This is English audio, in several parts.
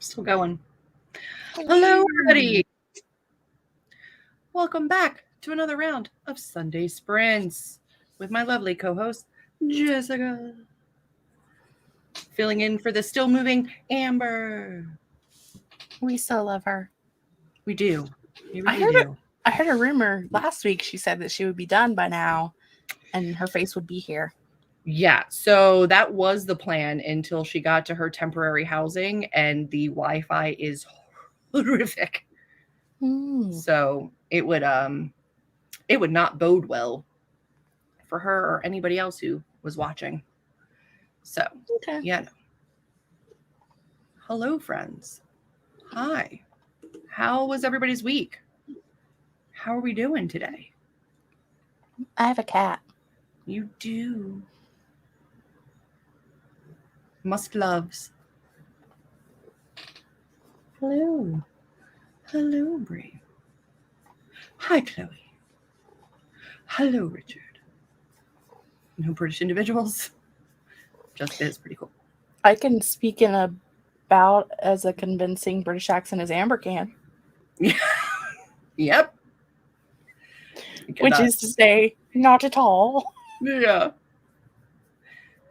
Still going. Hello, everybody. Welcome back to another round of Sunday Sprints with my lovely co-host, Jessica. Filling in for the still moving Amber. We still love her. We do. We I really do. I heard a rumor last week. She said that she would be done by now and her face would be here. Yeah, so that was the plan until she got to her temporary housing and the Wi-Fi is horrific. So it would not bode well for her or anybody else who was watching. So, Okay. yeah. Hello, friends. Hi. How was everybody's week? How are we doing today? I have a cat. You do. Must loves. Hello. Hello, Brie. Hi, Chloe. Hello, Richard. No British individuals. Just is pretty cool. I can speak in about as a convincing British accent as Amber can. Yep. Which is to say, not at all. Yeah.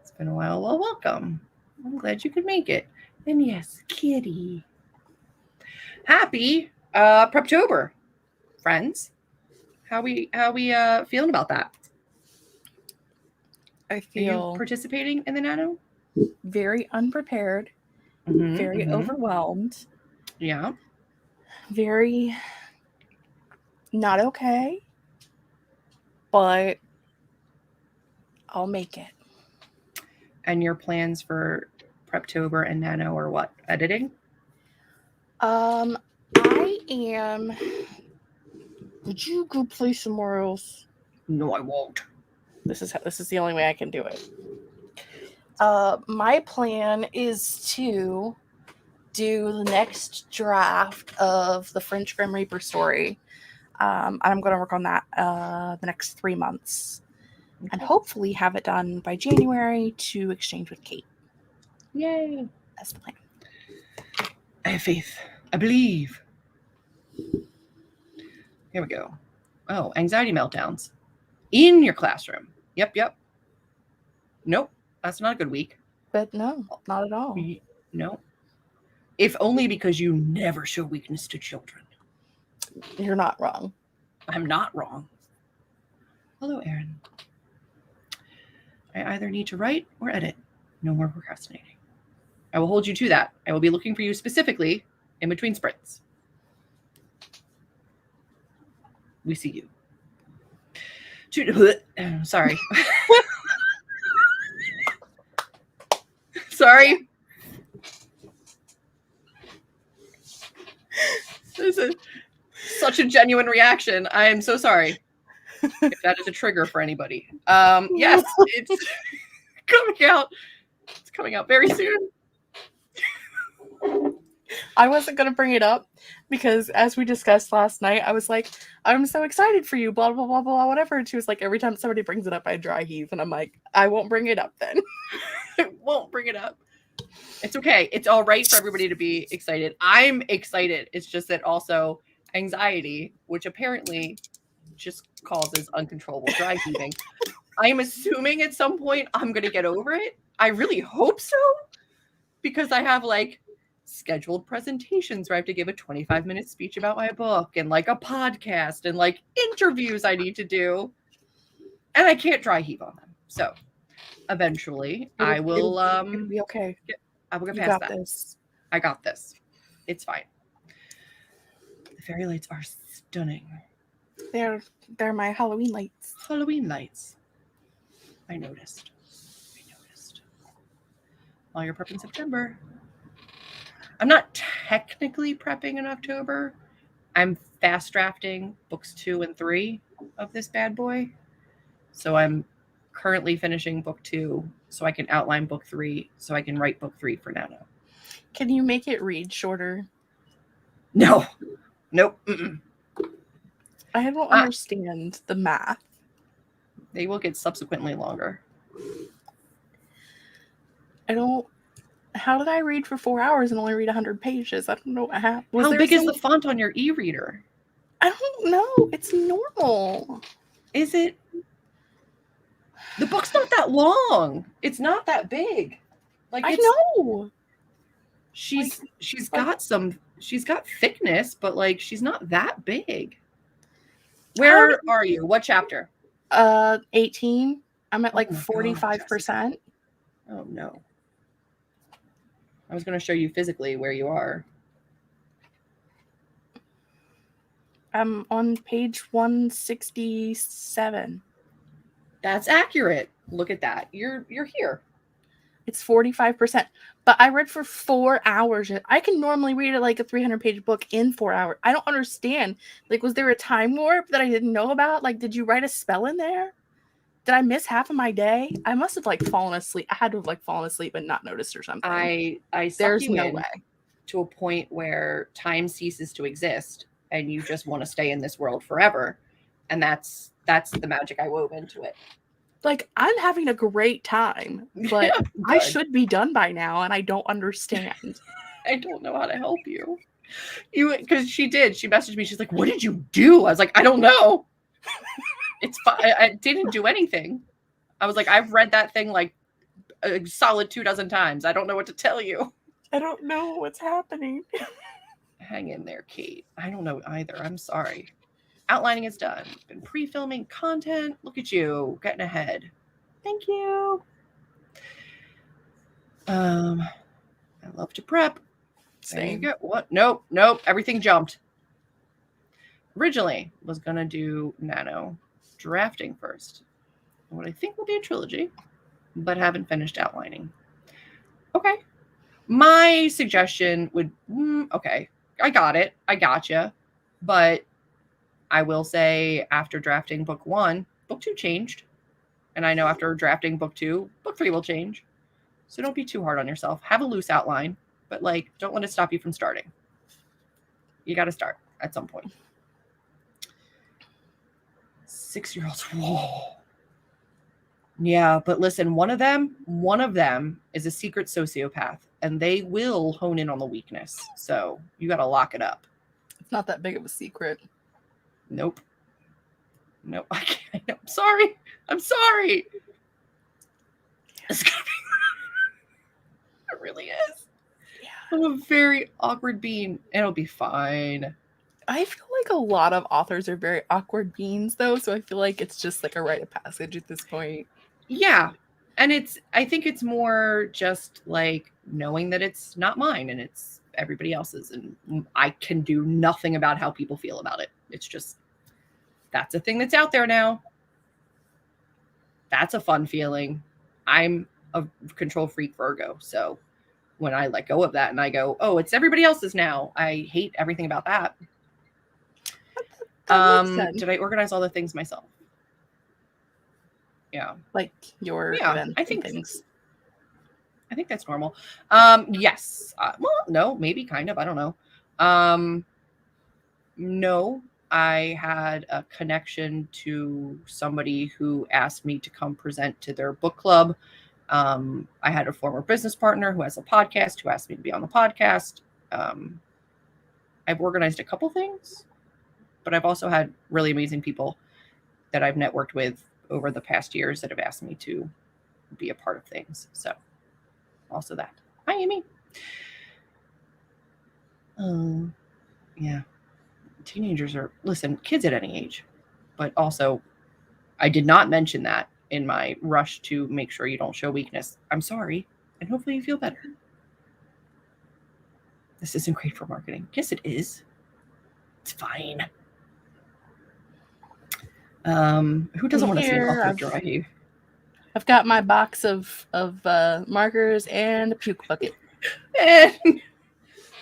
It's been a while. Well, welcome. I'm glad you could make it. And yes, kitty. Happy Preptober, friends. How we feeling about that? I feel Are you participating in the nano? Very unprepared, very overwhelmed. Yeah. Very not okay, but I'll make it. And your plans for Preptober and nano are what? Editing? I am. Would you go play somewhere else? No, I won't. This is the only way I can do it. My plan is to do the next draft of the French Grim Reaper story. I'm going to work on that the next 3 months. Okay. And hopefully have it done by January to exchange with Kate. Yay. That's the plan. I have faith. I believe. Here we go. Oh, anxiety meltdowns. In your classroom. Yep. Nope. That's not a good week. But no, not at all. No. If only because you never show weakness to children. You're not wrong. I'm not wrong. Hello, Aaron. I either need to write or edit. No more procrastinating. I will hold you to that. I will be looking for you specifically in between sprints. We see you. Sorry. Sorry. This is such a genuine reaction. I am so sorry if that is a trigger for anybody. Yes, it's coming out. It's coming out very soon. I wasn't going to bring it up because as we discussed last night, I was like, I'm so excited for you, blah, blah, blah, blah, whatever. And she was like, every time somebody brings it up, I dry heave. And I'm like, I won't bring it up then. I won't bring it up. It's okay. It's all right for everybody to be excited. I'm excited. It's just that also anxiety, which apparently just causes uncontrollable dry heaving. I'm assuming at some point I'm going to get over it. I really hope so, because I have like scheduled presentations where I have to give a 25-minute speech about my book and like a podcast and like interviews I need to do, and I can't dry heave on them. So eventually I will it'll be okay. I will get past that. This. I got this. It's fine. The fairy lights are stunning. They're my Halloween lights. Halloween lights. I noticed. While you're prepping September. I'm not technically prepping in October. I'm fast drafting books 2 and 3 of this bad boy. So I'm currently finishing book 2 so I can outline book 3 so I can write book 3 for Nano. Can you make it read shorter? No. Nope. Mm-mm. I don't understand the math. They will get subsequently longer. How How did I read for 4 hours and only read 100 pages? I don't know what happened. How big is the font on your e-reader? I don't know. It's normal. Is it? The book's not that long. It's not that big. Like, I know. She's got thickness, but like she's not that big. Where are you? What chapter? 18. I'm at like 45%. Oh no. I was going to show you physically where you are. I'm on page 167. That's accurate. Look at that. You're here. It's 45%. But I read for 4 hours. I can normally read like a 300-page book in 4 hours. I don't understand. Like, was there a time warp that I didn't know about? Like, did you write a spell in there? Did I miss half of my day? I must have like fallen asleep. I had to have like fallen asleep and not noticed or something. I There's no way. To a point where time ceases to exist and you just want to stay in this world forever. And that's the magic I wove into it. Like, I'm having a great time, but I should be done by now, and I don't understand. I don't know how to help you. Because she messaged me. She's like, "What did you do?" I was like, "I don't know." It's fine. I didn't do anything. I was like, "I've read that thing like a solid 24 times. I don't know what to tell you." I don't know what's happening. Hang in there, Kate. I don't know either. I'm sorry. Outlining is done. Been pre-filming content. Look at you getting ahead. Thank you. I love to prep. There you go. What? Nope. Everything jumped. Originally was gonna do nano drafting first. What I think will be a trilogy, but haven't finished outlining. Okay. My suggestion would. Okay. I got it. I gotcha. But I will say after drafting book 1, book 2 changed. And I know after drafting book 2, book 3 will change. So don't be too hard on yourself. Have a loose outline, but like, don't let it stop you from starting. You got to start at some point. 6-year-olds. Whoa. Yeah, but listen, one of them is a secret sociopath, and they will hone in on the weakness. So you got to lock it up. It's not that big of a secret. Nope. I can't. I'm sorry. It's gonna be. It really is. Yeah. I'm a very awkward bean. It'll be fine. I feel like a lot of authors are very awkward beans, though, so I feel like it's just like a rite of passage at this point. Yeah. And I think it's more just like knowing that it's not mine and it's everybody else's, and I can do nothing about how people feel about it. It's just, that's a thing that's out there now. That's a fun feeling. I'm a control freak Virgo. So when I let go of that and I go, oh, it's everybody else's now, I hate everything about that. Did I organize all the things myself? Yeah. Like your events I think things. I think that's normal. Yes. Well, no, maybe kind of. I don't know. No, I had a connection to somebody who asked me to come present to their book club. I had a former business partner who has a podcast who asked me to be on the podcast. I've organized a couple things, but I've also had really amazing people that I've networked with over the past years that have asked me to be a part of things. So also that. Hi, Amy. Yeah. Teenagers are, listen, kids at any age, but also I did not mention that in my rush to make sure you don't show weakness. I'm sorry, and hopefully you feel better. This isn't great for marketing. Yes, it is. It's fine. Who doesn't want to see an awkward dry? I've got my box of markers and a puke bucket. And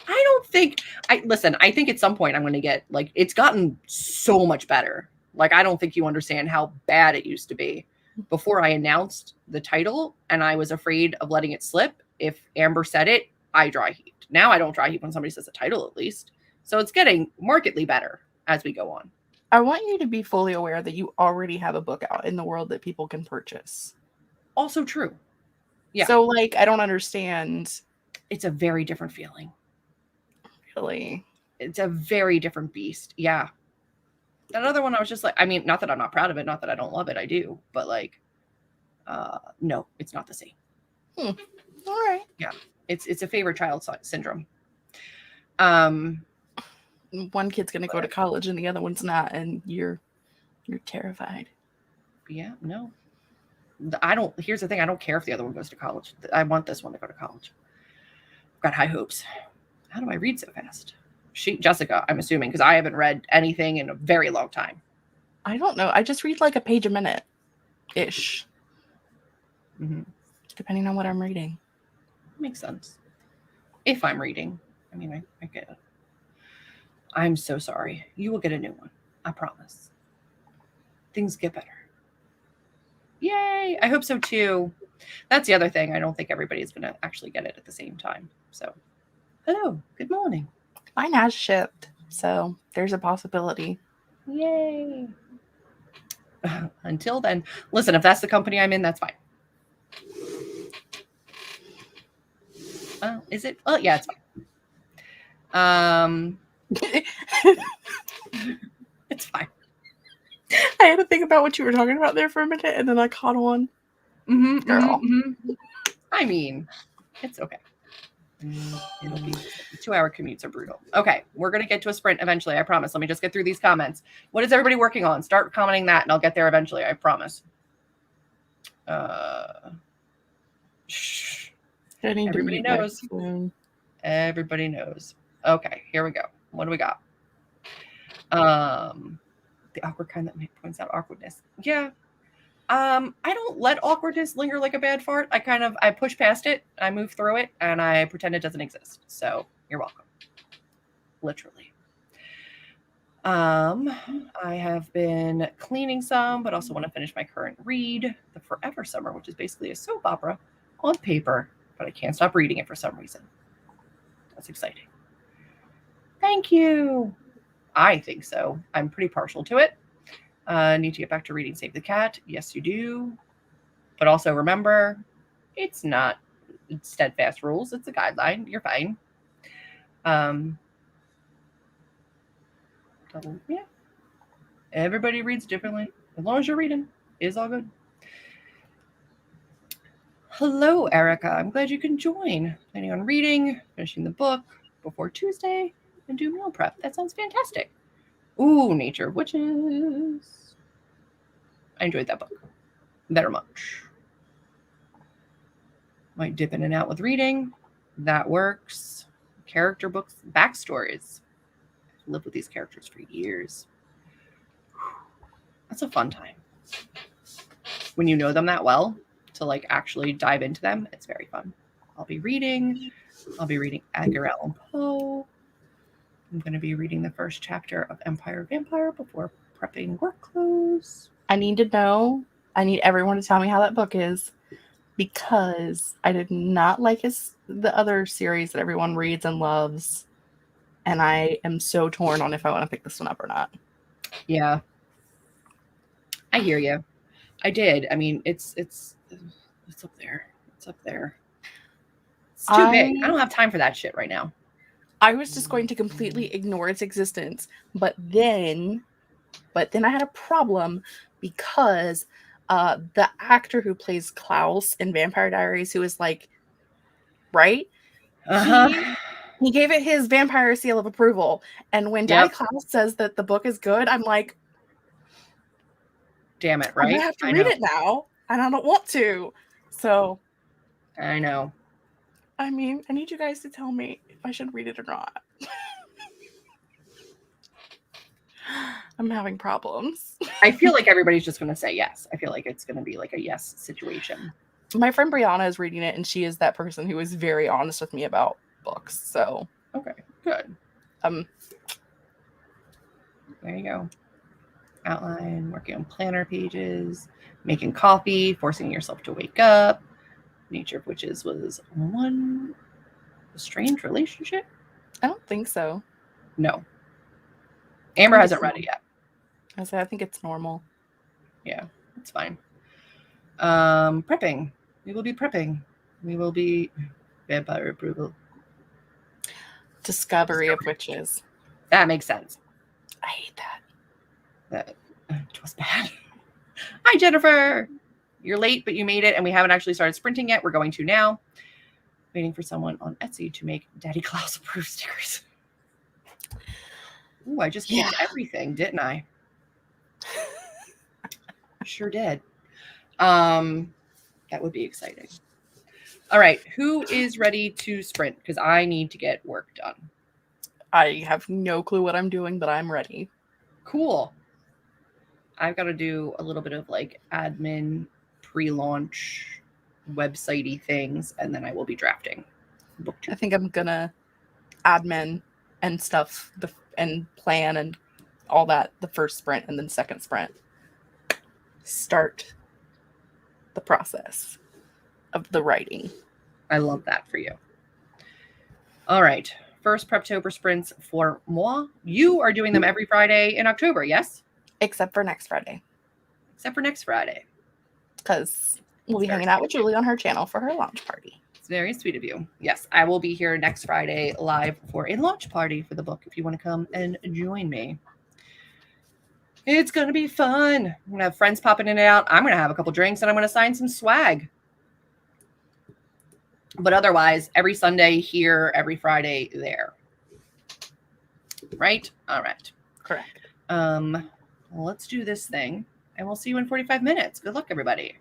I think at some point I'm going to get, like, it's gotten so much better. Like, I don't think you understand how bad it used to be. Before I announced the title and I was afraid of letting it slip, if Amber said it, I dry heaved. Now I don't dry heave when somebody says a title, at least. So it's getting markedly better as we go on. I want you to be fully aware that you already have a book out in the world that people can purchase. Also true. Yeah. So, like, I don't understand. it's a very different feeling. Really? It's a very different beast. Yeah. That other one, I was just like, I mean, not that I'm not proud of it, not that I don't love it, I do, but like, no, it's not the same. All right. Yeah, it's a favorite child syndrome. One kid's gonna go to college and the other one's not, and you're terrified. Yeah, no, I don't. Here's the thing: I don't care if the other one goes to college. I want this one to go to college. I've got high hopes. How do I read so fast? Jessica, I'm assuming, because I haven't read anything in a very long time. I don't know. I just read like a page a minute, ish, depending on what I'm reading. Makes sense. If I'm reading, I mean, I get it. I'm so sorry. You will get a new one. I promise. Things get better. Yay! I hope so too. That's the other thing. I don't think everybody's going to actually get it at the same time. So, hello. Good morning. Mine has shipped, so there's a possibility. Yay! Until then, listen, if that's the company I'm in, that's fine. Is it? Oh, yeah, it's fine. It's fine. I had to think about what you were talking about there for a minute, and then I caught on. Girl. I mean, it's okay. It'll be 2-hour commutes are brutal. Okay, we're gonna get to a sprint eventually. I promise. Let me just get through these comments. What is everybody working on? Start commenting that, and I'll get there eventually. I promise. Everybody knows. Everybody knows. Okay, here we go. What do we got? The awkward kind that points out awkwardness. Yeah. I don't let awkwardness linger like a bad fart. I push past it, I move through it, and I pretend it doesn't exist. So you're welcome. Literally. I have been cleaning some, but also want to finish my current read, The Forever Summer, which is basically a soap opera on paper, but I can't stop reading it for some reason. That's exciting. Thank you. I think so. I'm pretty partial to it. Need to get back to reading Save the Cat. Yes, you do. But also remember, it's not steadfast rules. It's a guideline. You're fine. Yeah. Everybody reads differently. As long as you're reading, it's all good. Hello, Erica. I'm glad you can join. Planning on reading, finishing the book before Tuesday, and do meal prep. That sounds fantastic. Ooh, Nature of Witches. I enjoyed that book very much. Might dip in and out with reading. That works. Character books, backstories. I've lived with these characters for years. That's a fun time. When you know them that well, to like actually dive into them, it's very fun. I'll be reading Edgar Allan Poe. I'm going to be reading the first chapter of Empire Vampire before prepping work clothes. I need to know. I need everyone to tell me how that book is, because I did not like the other series that everyone reads and loves, and I am so torn on if I want to pick this one up or not. Yeah, I hear you. I did. I mean, it's up there. It's up there. It's too big. I don't have time for that shit right now. I was just going to completely ignore its existence, but then I had a problem because the actor who plays Klaus in Vampire Diaries, who is like, right? He gave it his vampire seal of approval. And when Daddy Klaus says that the book is good, I'm like, damn it, right? I have to read it now, and I don't want to. So I know. I mean, I need you guys to tell me if I should read it or not. I'm having problems. I feel like everybody's just going to say yes. I feel like it's going to be like a yes situation. My friend Brianna is reading it, and she is that person who is very honest with me about books. So okay, good. There you go. Outline, working on planner pages, making coffee, forcing yourself to wake up. Nature of Witches was one strange relationship. I don't think so. No. Amber hasn't read it yet. I think it's normal. Yeah, it's fine. Prepping. We will be prepping. We will be Vampire approval. Discovery of witches. That makes sense. I hate that. It was bad. Hi, Jennifer. You're late, but you made it, and we haven't actually started sprinting yet. We're going to now. Waiting for someone on Etsy to make Daddy Klaus approved stickers. Ooh, I just kicked everything, didn't I? Sure did. That would be exciting. All right, who is ready to sprint? Because I need to get work done. I have no clue what I'm doing, but I'm ready. Cool. I've got to do a little bit of like admin, pre-launch, website-y things, and then I will be drafting. Book 2. I think I'm gonna admin and stuff and plan and all that the first sprint, and then second sprint start the process of the writing. I love that for you. All right. First Preptober sprints for moi. You are doing them every Friday in October, yes? Except for next Friday. Except for next Friday. Because we'll be hanging out with Julie on her channel for her launch party. It's very sweet of you. Yes, I will be here next Friday live for a launch party for the book if you want to come and join me. It's going to be fun. I'm going to have friends popping in and out. I'm going to have a couple drinks and I'm going to sign some swag. But otherwise, every Sunday here, every Friday there. Right? All right. Correct. Let's do this thing, and we'll see you in 45 minutes. Good luck, everybody.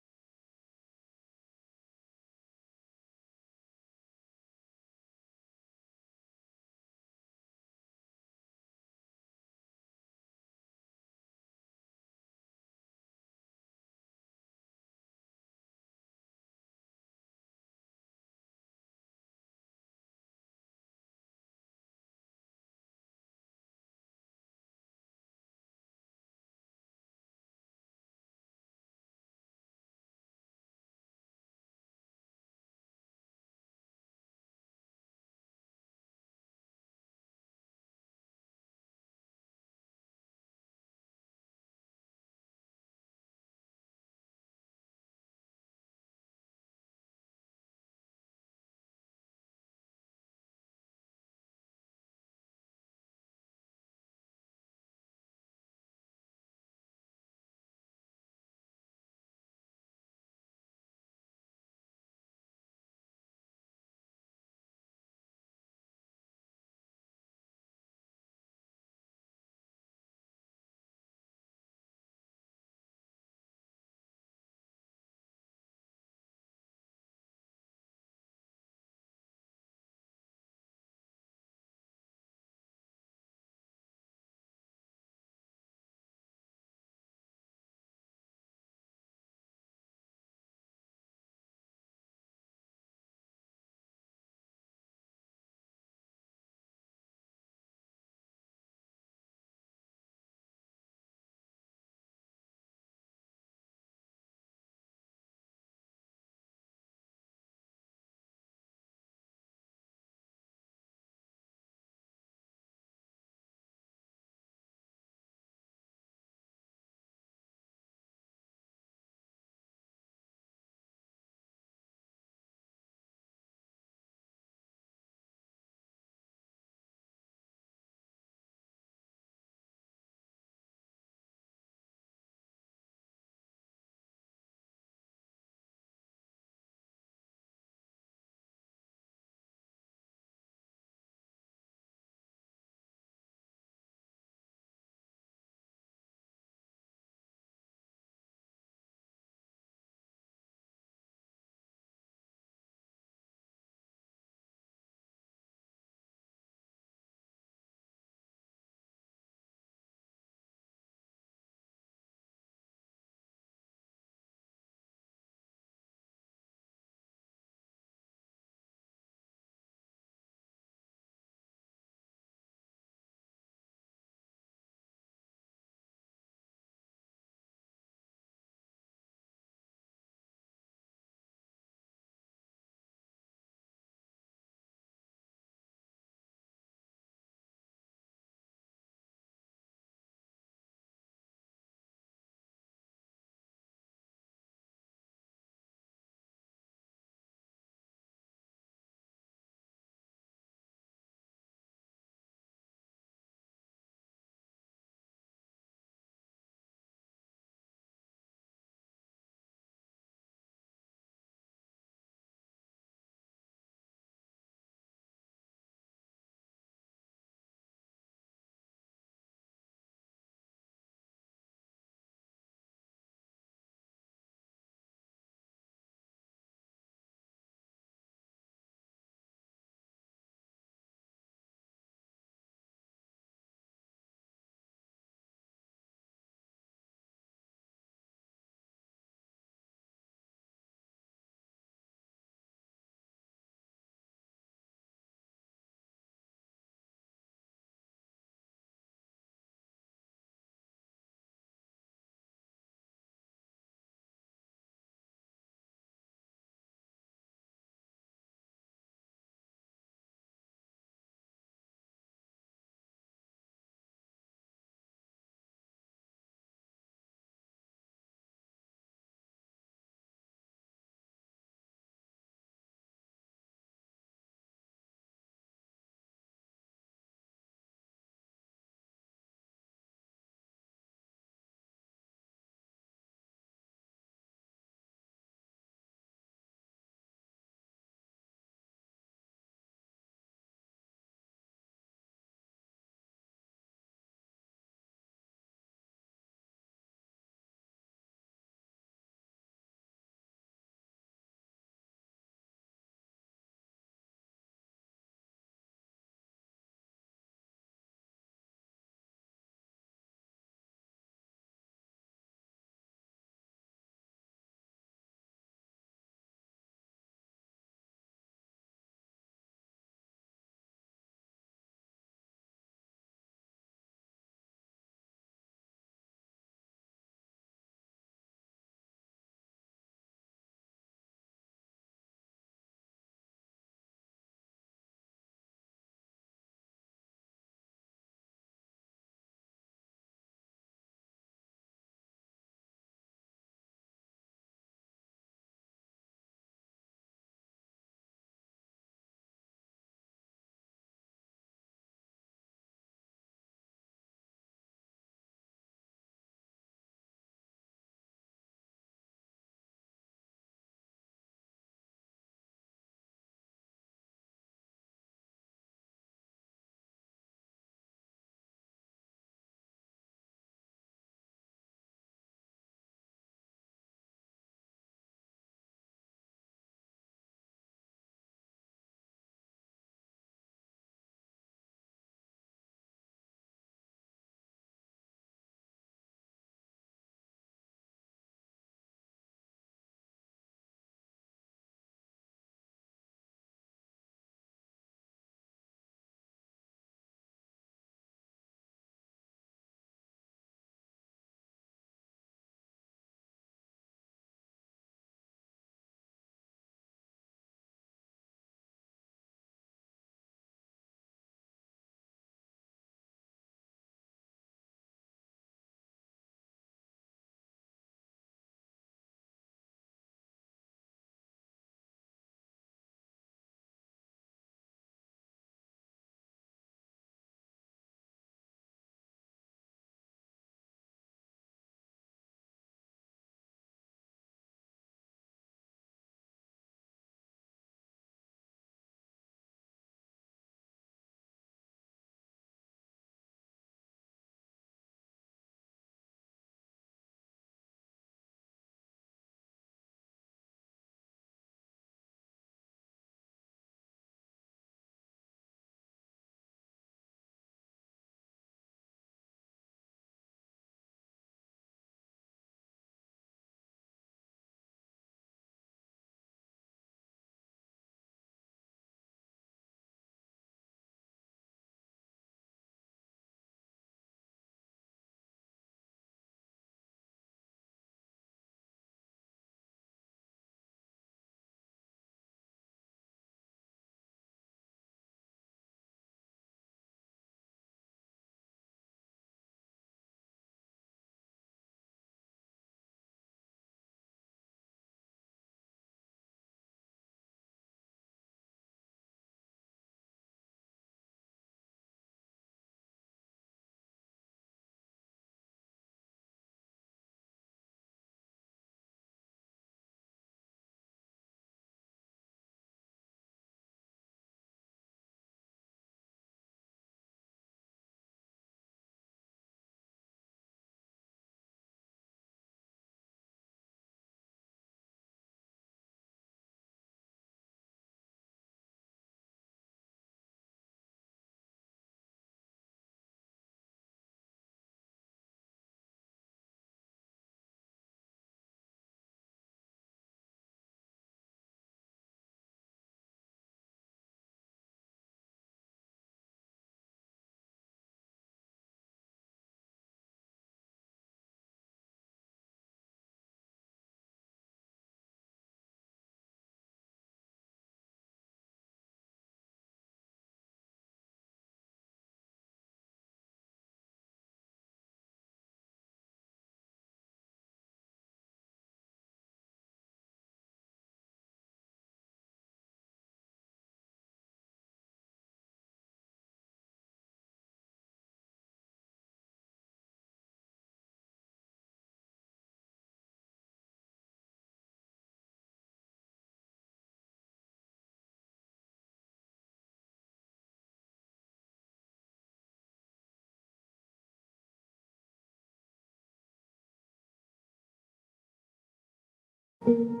Ooh,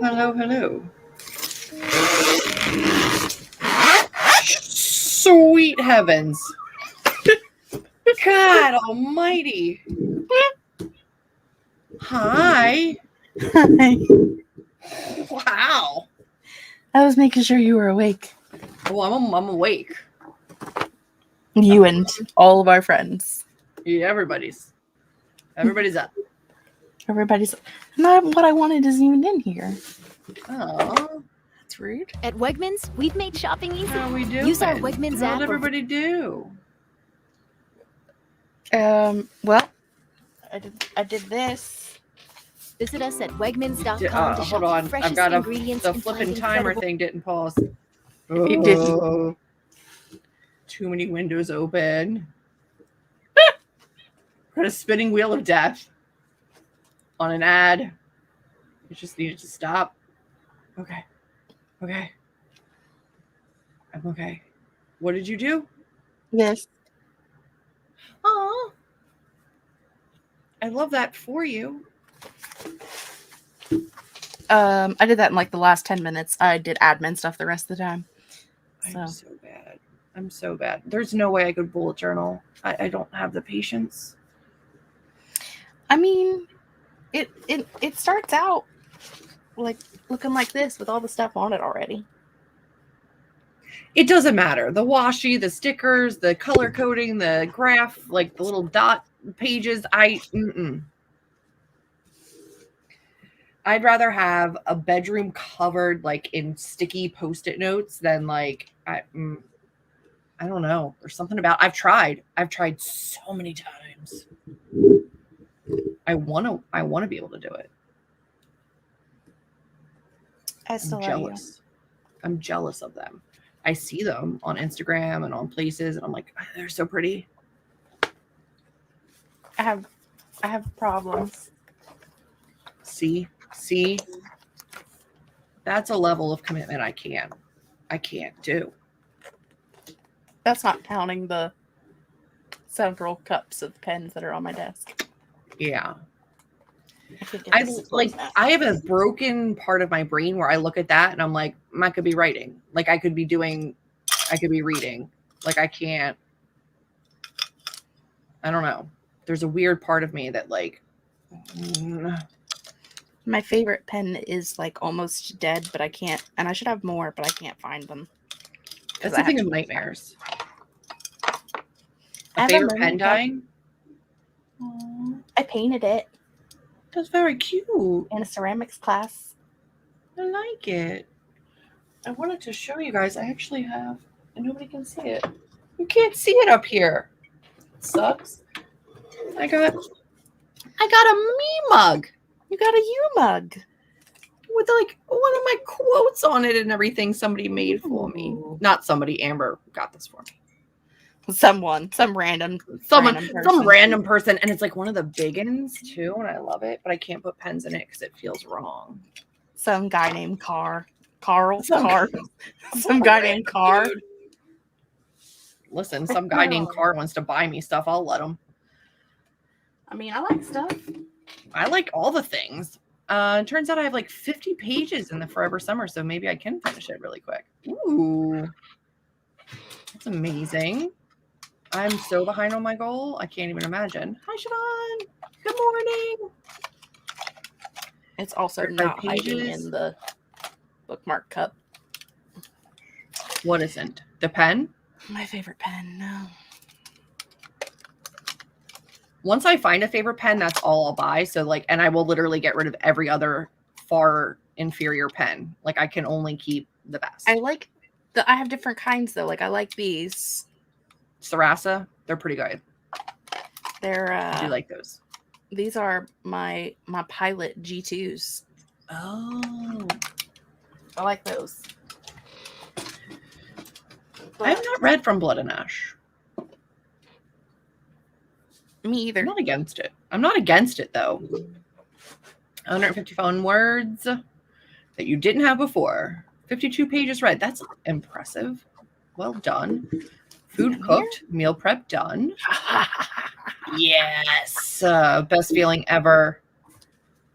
hello. Sweet heavens. God almighty. Hi. Wow. I was making sure you were awake. Well, I'm awake. You and all of our friends. Yeah, everybody's up. Everybody's not what I wanted isn't even in here. Oh, That's rude. At Wegmans, we've made shopping easy. how we doing? Use our Wegmans How'd app or- everybody do? Well, I did this. Visit us at wegmans.com to Hold shop on. the freshest I've got ingredients the and flipping find timer incredible- thing didn't pause. It didn't. Oh, too many windows open. Got a spinning wheel of death on an ad. It just needed to stop. Okay. I'm okay. What did you do? This. Oh, I love that for you. I did that in like the last 10 minutes. I did admin stuff the rest of the time. I'm so bad. There's no way I could bullet journal. I don't have the patience. I mean, it starts out like looking like this with all the stuff on it already. It doesn't matter. The washi, the stickers, the color coding, the graph, like the little dot pages. I'd rather have a bedroom covered like in sticky Post-it notes than like I don't know. There's something about I've tried so many times. I want to be able to do it. I still I'm love you. jealous. I'm jealous of them. I see them on Instagram and on places, and I'm like, oh, they're so pretty. I have problems. See, that's a level of commitment I can't do. That's not counting the several cups of pens that are on my desk. Yeah. I I have a broken part of my brain where I look at that and I'm like, I could be writing. Like I could be reading. Like I can't. I don't know. There's a weird part of me that like. My favorite pen is like almost dead, but I can't. And I should have more, but I can't find them. That's the thing of nightmares. I A have a favorite pen mermaid cup. dying. I painted it That's very cute. in a ceramics class. I like it. I wanted to show you guys. I actually have, and nobody can see it. You can't see it up here. It sucks. I got a me mug You got a U mug. with like one of my quotes on it and everything somebody made for me. Ooh. Not somebody. Amber got this for me. Some random person, and it's like one of the big ones too, and I love it, but I can't put pens in it because it feels wrong. Some guy named Carl. Some guy named Carr. Dude. Listen, some guy named Carr wants to buy me stuff. I'll let him. I mean, I like stuff. I like all the things. It turns out I have like 50 pages in the Forever Summer, so maybe I can finish it really quick. Ooh, that's amazing. I'm so behind on my goal. I can't even imagine. Hi, Siobhan. Good morning. It's also 35 not hiding pages. in the bookmark cup. What isn't? The pen? My favorite pen. No. Once I find a favorite pen, that's all I'll buy. So like, and I will literally get rid of every other far inferior pen. Like I can only keep the best. I have different kinds though. Like I like these. Sarasa, they're pretty good. They're I do like those. These are my Pilot G2s. Oh, I like those. I have not read From Blood and Ash. Me either. I'm not against it. I'm not against it though. 150 phone words that you didn't have before. 52 pages read. That's impressive. Well done. Food cooked, meal prep done. Yes. Best feeling ever.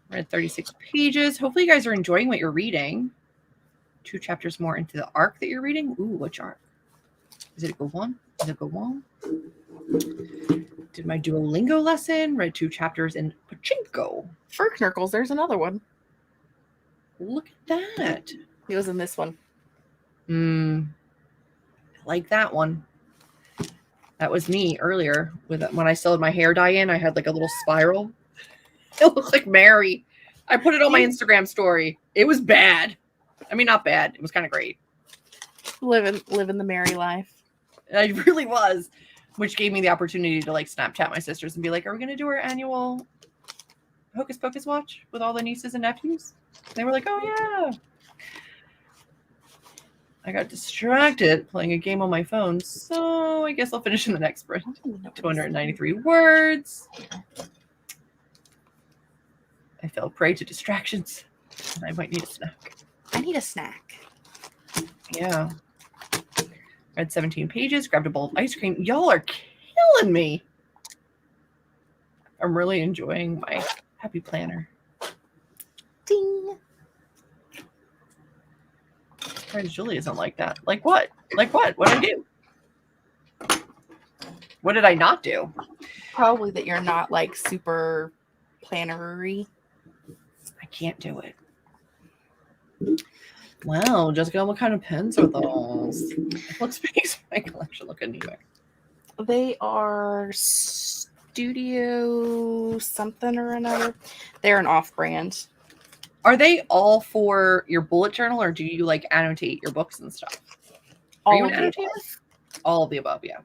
Read 36 pages. Hopefully you guys are enjoying what you're reading. 2 chapters more into the arc that you're reading. Ooh, which arc? Is it a good one? Is it a good one? Did my Duolingo lesson. Read 2 chapters in Pachinko. Ferknurkles, there's another one. Look at that. He was in this one. I like that one. That was me earlier with when I still had my hair dye in. I had like a little spiral. It looked like Mary. I put it on my Instagram story. It was bad. I mean, not bad. It was kind of great. Living the merry life. I really was, which gave me the opportunity to like Snapchat my sisters and be like, "Are we going to do our annual Hocus Pocus watch with all the nieces and nephews?" And they were like, "Oh yeah." I got distracted playing a game on my phone, so I guess I'll finish in the next sprint. 293 words. I fell prey to distractions, and I might need a snack. I need a snack. Yeah. Read 17 pages, grabbed a bowl of ice cream. Y'all are killing me. I'm really enjoying my happy planner. Ding. Surprised Julie isn't like that. Like what? Like what? What did I do? What did I not do? Probably that you're not like super plannery. I can't do it. Wow, Jessica, what kind of pens are those? Let's make my collection look anywhere. They are Studio something or another. They're an off-brand. Are they all for your bullet journal, or do you like annotate your books and stuff? Are you an annotator? All of the above, yeah.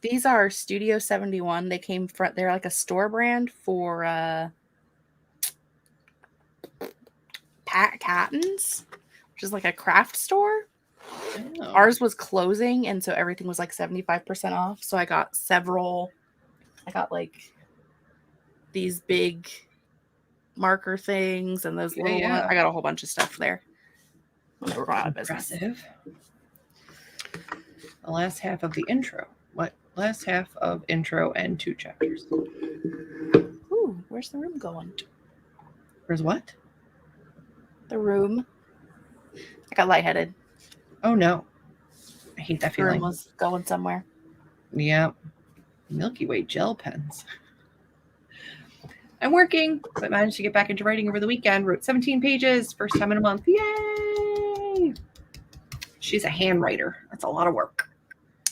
These are Studio 71. They came from, they're like a store brand for Pat Catton's, which is like a craft store. Oh. Ours was closing, and so everything was like 75% off. So I got several. I got like these big marker things and those little ones. I got a whole bunch of stuff there. We're going out of business. Impressive. The last half of the intro. What? Last half of intro and 2 chapters. Ooh, where's the room going? Where's what? The room. I got lightheaded. Oh no. I hate that feeling. The room was going somewhere. Yeah. Milky Way gel pens. I'm working, but managed to get back into writing over the weekend. Wrote 17 pages, first time in a month. Yay! She's a hand writer. That's a lot of work.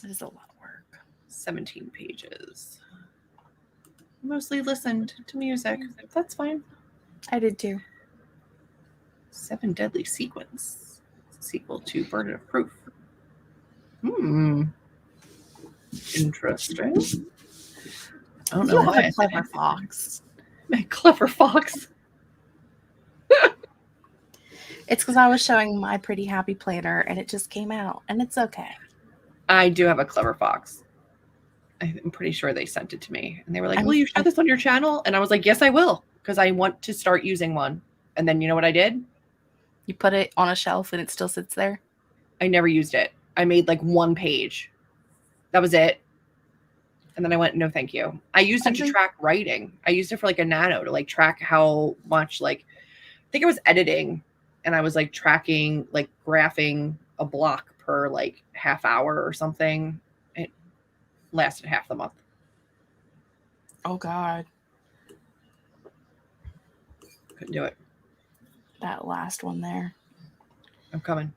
It is a lot of work. 17 pages. Mostly listened to music. That's fine. I did too. 7 Deadly Sequence. Sequel to Burden of Proof. Interesting. I don't know why. Clever fox. A clever fox. It's because I was showing my pretty happy planner and it just came out, and it's okay. I do have a clever fox. I'm pretty sure they sent it to me, and they were like, "Will you show this on your channel?" And I was like, "Yes, I will," because I want to start using one. And then you know what I did? You put it on a shelf and it still sits there? I never used it. I made like 1 page. That was it. And then I went, no, thank you. I used it to track writing. I used it for like a nano to like track how much, like, I think I was editing and I was like tracking, like graphing a block per like half hour or something. It lasted half the month. Oh God. Couldn't do it. That last one there. I'm coming.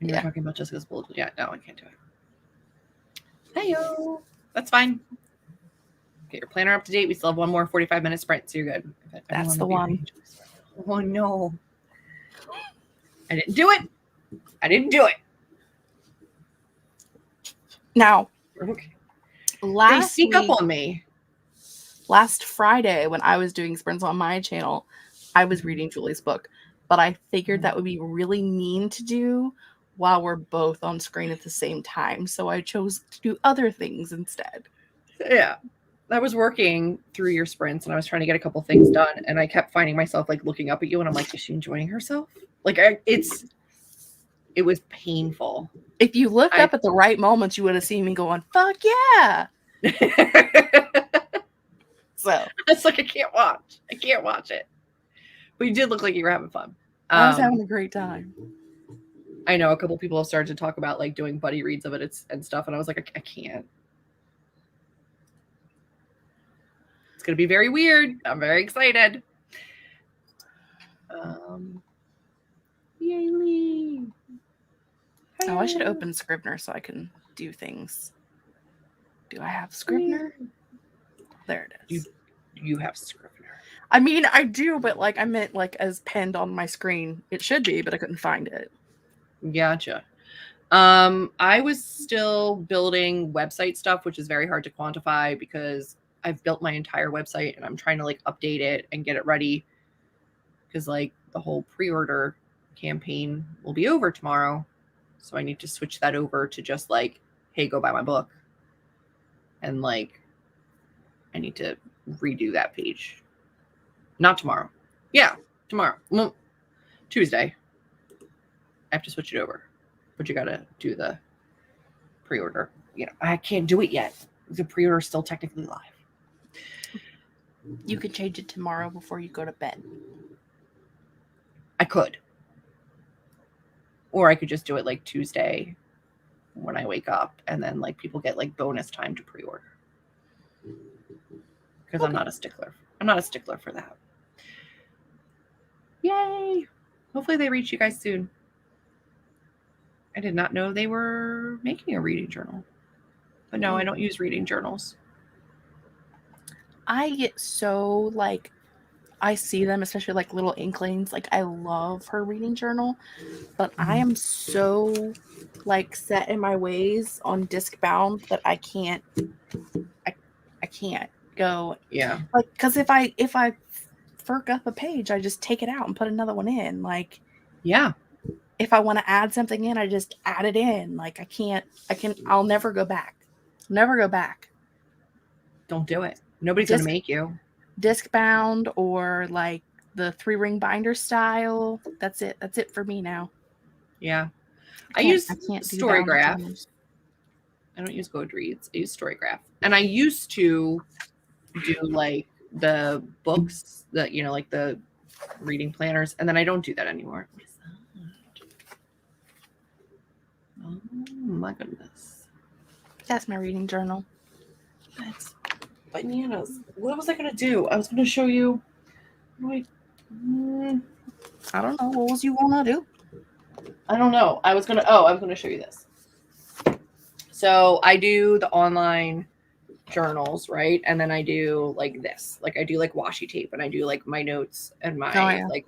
You're talking about Jessica's bullet. Yeah, no, I can't do it. Hey-yo. That's fine. Get your planner up to date. We still have 1 more 45-minute sprint, so you're good. That's the one. Oh, no. I didn't do it. They Now, okay. They sneak up on me. Last Friday, when I was doing sprints on my channel, I was reading Julie's book, but I figured that would be really mean to do while we're both on screen at the same time. So I chose to do other things instead. Yeah. I was working through your sprints and I was trying to get a couple things done. And I kept finding myself like looking up at you and I'm like, is she enjoying herself? Like it was painful. If you looked up at the right moments, you would have seen me going, "Fuck yeah!" So it's like I can't watch it. But you did look like you were having fun. I was having a great time. I know a couple people have started to talk about like doing buddy reads of it and stuff, and I was like, I can't. It's gonna be very weird. I'm very excited. Yay, Lee. Oh, I should open Scrivener so I can do things. Do I have Scrivener? There it is. You have Scrivener. I mean, I do, but like I meant like as pinned on my screen. It should be, but I couldn't find it. Gotcha. I was still building website stuff, which is very hard to quantify because I've built my entire website and I'm trying to like update it and get it ready because like the whole pre-order campaign will be over tomorrow. So I need to switch that over to just like, hey, go buy my book. And like, I need to redo that page. Not tomorrow. Yeah, tomorrow. Well, Tuesday. I have to switch it over. But you got to do the pre-order. You know, I can't do it yet. The pre-order is still technically live. You could change it tomorrow before you go to bed. I could. Or I could just do it like Tuesday when I wake up and then like people get like bonus time to pre-order. Because I'm not a stickler. I'm not a stickler for that. Yay! Hopefully they reach you guys soon. I did not know they were making a reading journal. But no, I don't use reading journals. I get so like, I see them, especially like little inklings. Like I love her reading journal, but I am so like set in my ways on disc bound that I can't go. Yeah. Like, because if I furk up a page, I just take it out and put another one in. Like, yeah. If I want to add something in, I just add it in. Like I'll never go back. Never go back. Don't do it. Nobody's going to make you. Disc bound or like the 3-ring binder style. That's it. That's it for me now. Yeah. I use StoryGraph. I don't use Goodreads. I use StoryGraph. And I used to do like the books that, you know, like the reading planners. And then I don't do that anymore. What is that? Oh my goodness. That's my reading journal. That's bananas. What was I going to do? I was going to show you. I don't know. What was you want to do? I don't know. I was going to show you this. So I do the online journals, right? And then I do like this. Like I do like washi tape and I do like my notes and my like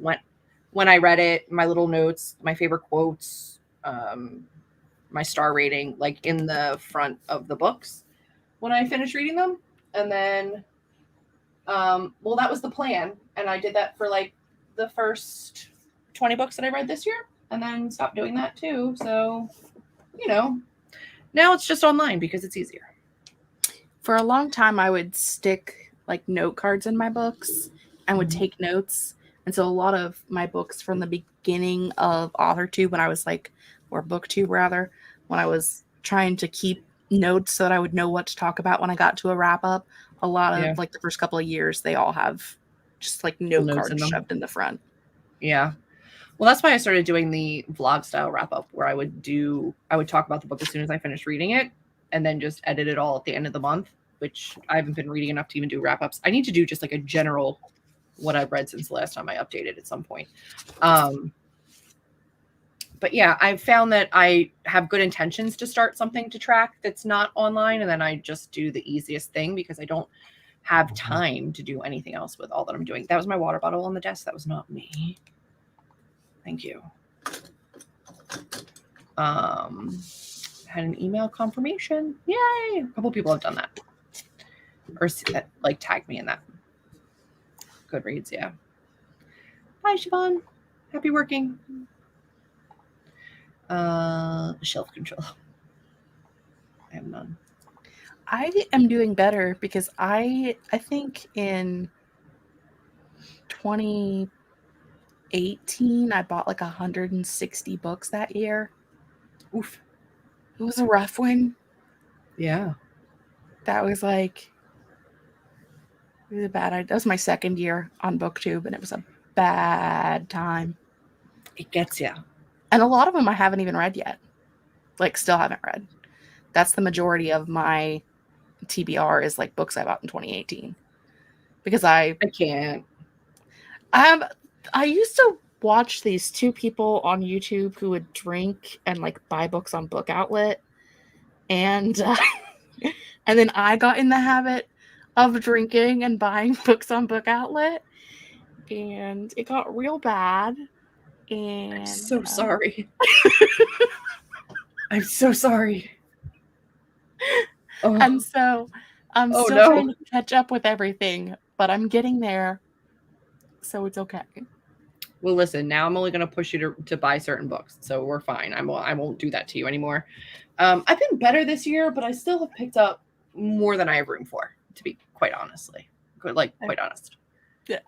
when I read it, my little notes, my favorite quotes, my star rating, like in the front of the books when I finish reading them. And then well, that was the plan. And I did that for like the first 20 books that I read this year and then stopped doing that too. So, you know, now it's just online because it's easier. For a long time, I would stick like note cards in my books and would take notes. And so a lot of my books from the beginning of AuthorTube when I was like, or BookTube rather, when I was trying to keep notes so that I would know what to talk about when I got to a wrap up, a lot of like the first couple of years, they all have just like note cards shoved in the front. Yeah. Well, that's why I started doing the vlog style wrap up where I would talk about the book as soon as I finished reading it and then just edit it all at the end of the month, which I haven't been reading enough to even do wrap ups. I need to do just like a general what I've read since the last time I updated at some point. But yeah, I've found that I have good intentions to start something to track that's not online. And then I just do the easiest thing because I don't have time to do anything else with all that I'm doing. That was my water bottle on the desk. That was not me. Thank you. Had an email confirmation. Yay. A couple people have done that. Or like tagged me in that. Goodreads, yeah. Hi, Siobhan. Happy working. Shelf control. I have none. I am doing better because I think in 2018 I bought like 160 books that year. Oof. It was a rough one. Yeah. That was like, it was a bad idea. That was my second year on BookTube, and it was a bad time. It gets you. And a lot of them I haven't even read yet. Like, still haven't read. That's the majority of my TBR is like books I bought in 2018. Because I can't. I used to watch these two people on YouTube who would drink and like buy books on Book Outlet. And and then I got in the habit of drinking and buying books on Book Outlet, and it got real bad. And I'm so sorry. I'm so sorry. Oh. And so I'm still trying to catch up with everything, but I'm getting there, so it's okay. Well, listen, now I'm only going to push you to buy certain books, so we're fine. I won't do that to you anymore. I've been better this year, but I still have picked up more than I have room for, to be quite honest. Yeah,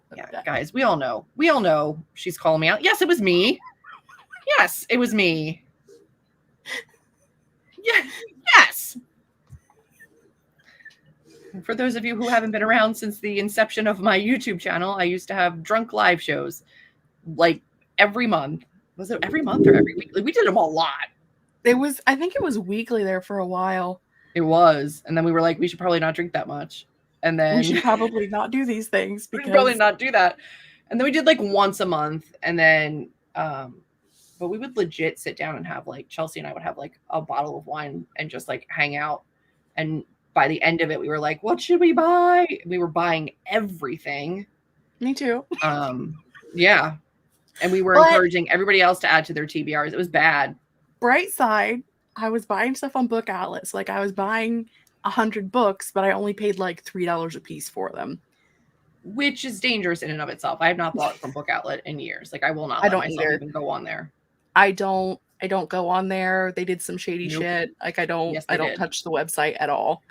guys, we all know she's calling me out. Yes, it was me. Yes, it was me. Yeah, yes. For those of you who haven't been around since the inception of my YouTube channel, I used to have drunk live shows like every month. Was it every month or every week? Like, we did them a lot. I think it was weekly there for a while. It was. And then we were like, we should probably not drink that much. And then we should probably not do these things because we should probably not do that. And then we did like once a month. And then but we would legit sit down and have like Chelsea and I would have like a bottle of wine and just like hang out. And by the end of it, we were like, what should we buy? We were buying everything. Me too. Yeah. And we were encouraging everybody else to add to their TBRs. It was bad. Bright side, I was buying stuff on Book Outlet. So like I was buying 100 books, but I only paid like $3 a piece for them. Which is dangerous in and of itself. I have not bought from Book Outlet in years. Like I will not let myself even go on there. I don't go on there. They did some shady shit. Like I don't touch the website at all.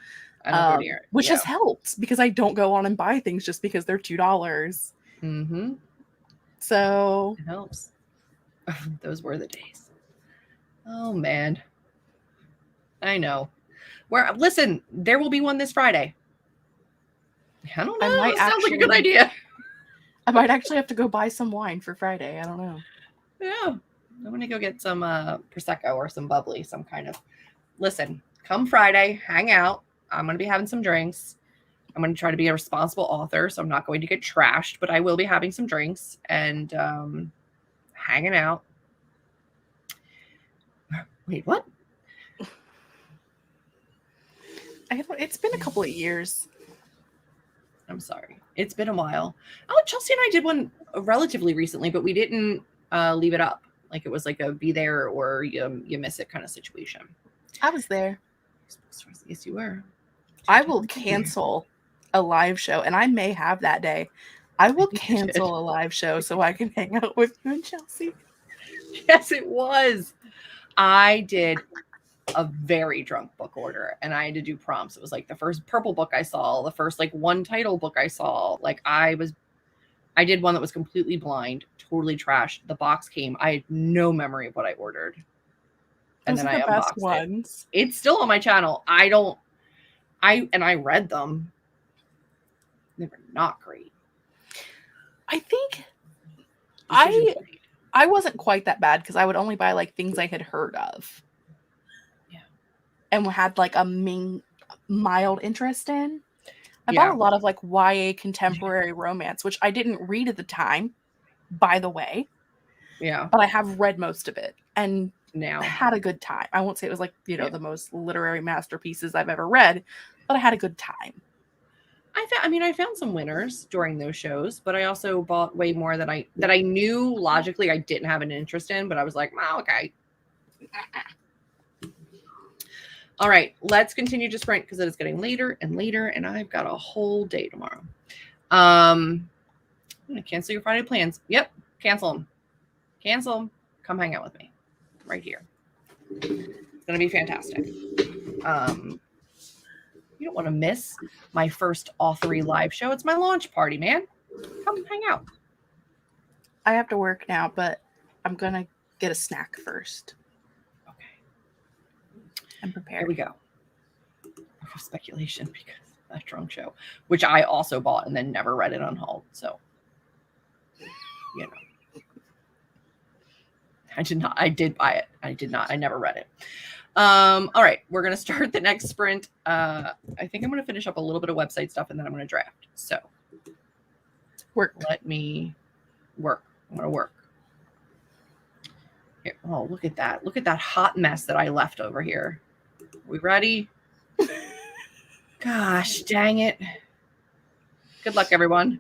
I don't go near it. Which has helped because I don't go on and buy things just because they're $2. Mm-hmm. So it helps. Those were the days. Oh man. I know. Listen, there will be one this Friday. I don't know. It sounds like a good idea. I might actually have to go buy some wine for Friday. I don't know. Yeah. I'm going to go get some Prosecco or some bubbly, some kind of. Listen, come Friday, hang out. I'm going to be having some drinks. I'm going to try to be a responsible author, so I'm not going to get trashed, but I will be having some drinks and hanging out. Wait, what? It's been a couple of years. I'm sorry. It's been a while. Oh, Chelsea and I did one relatively recently, but we didn't leave it up. Like it was like a be there or you miss it kind of situation. I was there. Yes, you were. I will cancel a live show, and I may have that day. I will cancel a live show so I can hang out with you and Chelsea. Yes, it was. I did a very drunk book order, and I had to do prompts. It was like the first purple book I saw, the first like one title book I saw. Like I did one that was completely blind, totally trashed. The box came. I had no memory of what I ordered. And Those then are the I best unboxed ones. it. It's still on my channel. I read them. They were not great. I think I wasn't quite that bad because I would only buy like things I had heard of. Yeah. And had like a mild interest in. I bought a lot of like YA contemporary romance, which I didn't read at the time, by the way. Yeah. But I have read most of it and now had a good time. I won't say it was like, the most literary masterpieces I've ever read, but I had a good time. I found some winners during those shows, but I also bought way more that I knew logically I didn't have an interest in, but I was like, oh, okay. All right, let's continue to sprint because it is getting later and later, and I've got a whole day tomorrow. I'm gonna cancel your Friday plans. Yep, cancel them. Cancel them. Come hang out with me, right here. It's gonna be fantastic. You don't want to miss my first authory live show. It's my launch party, man. Come hang out. I have to work now, but I'm gonna get a snack first. Okay. I'm prepared. Here we go. Speculation because of that drunk show, which I also bought and then never read it on hold. So, you know, I did buy it. I never read it. All right, we're going to start the next sprint. I think I'm going to finish up a little bit of website stuff and then I'm going to draft. So let me work. I'm going to work. Here. Oh, look at that. Look at that hot mess that I left over here. We ready? Gosh, dang it. Good luck, everyone.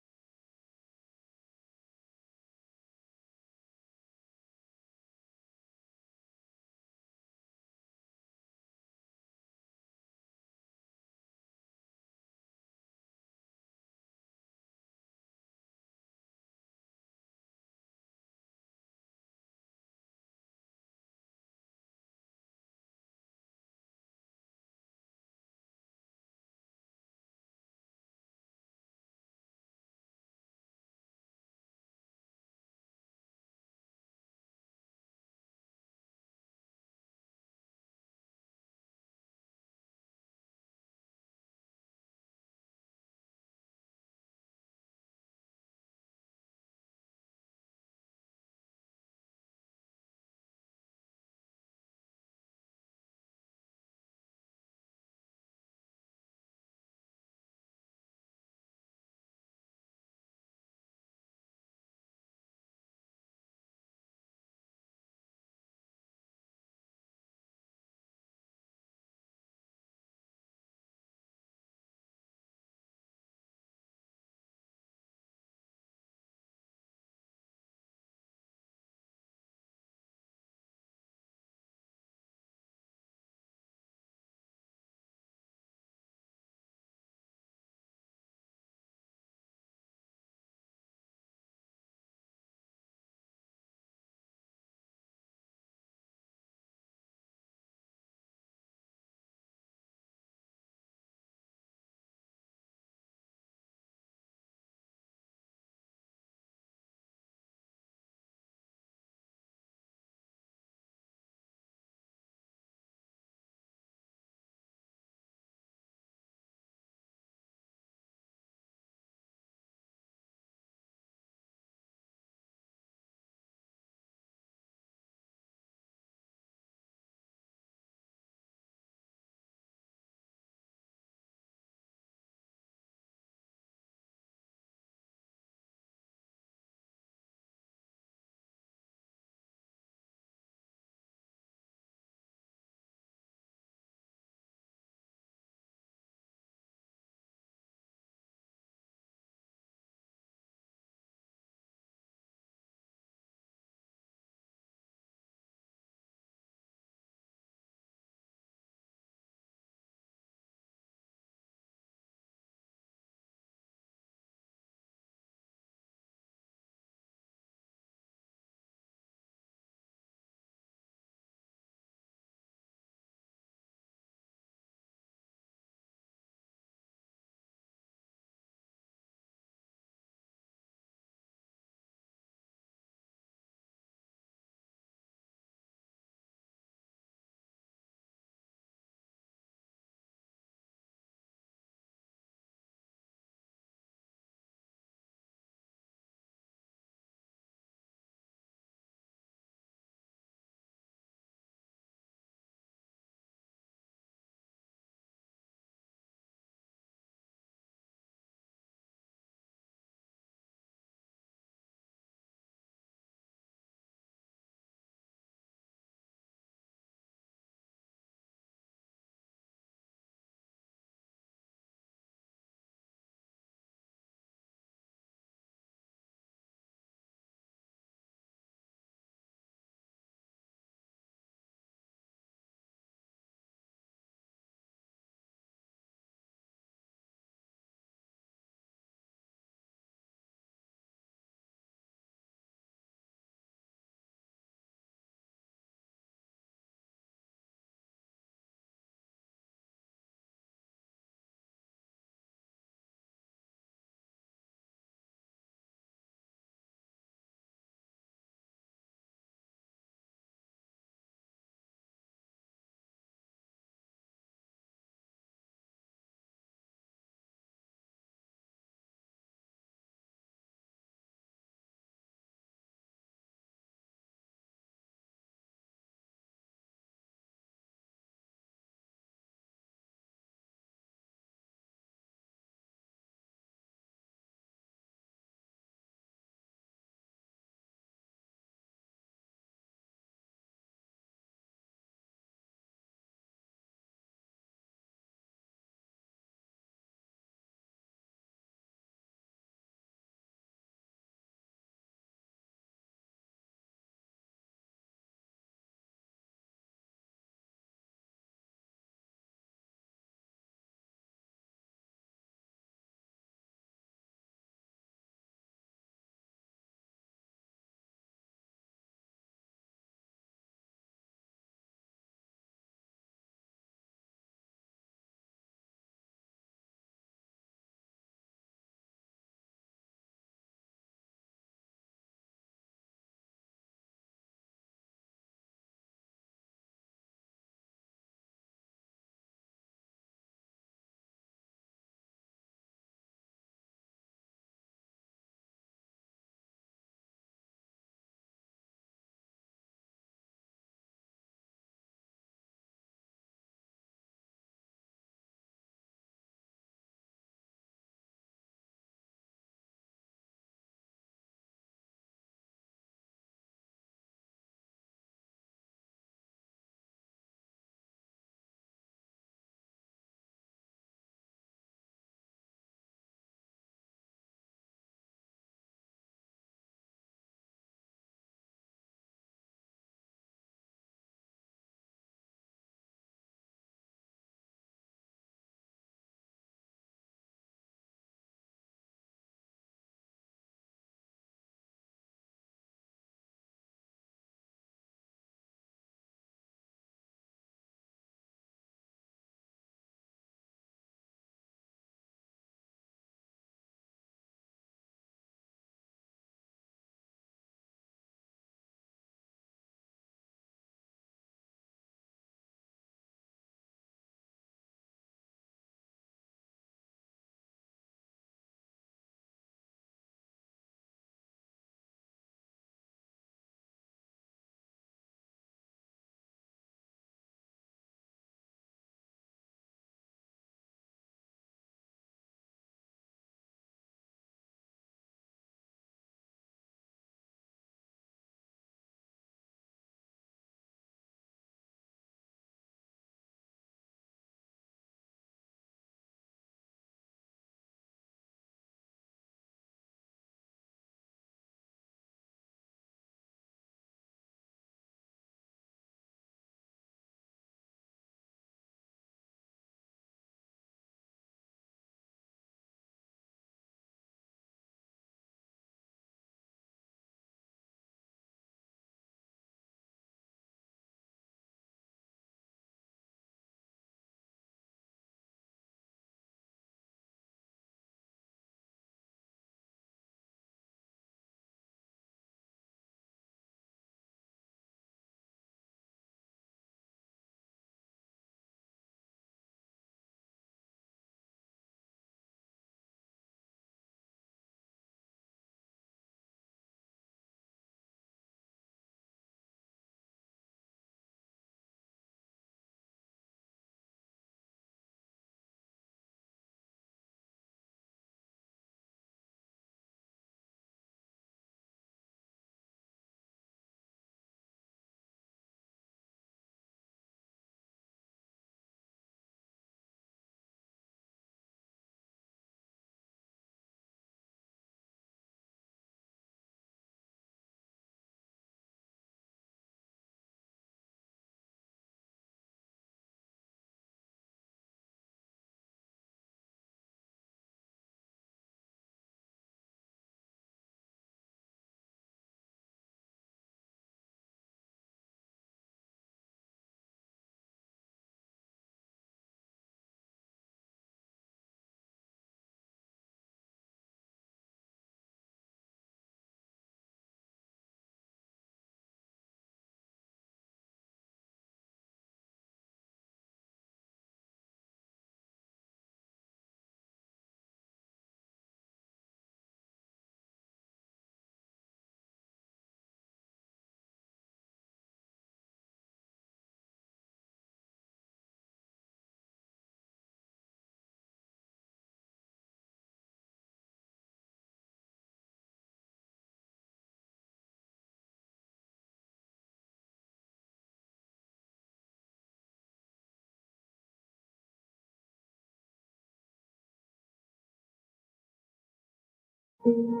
Oh,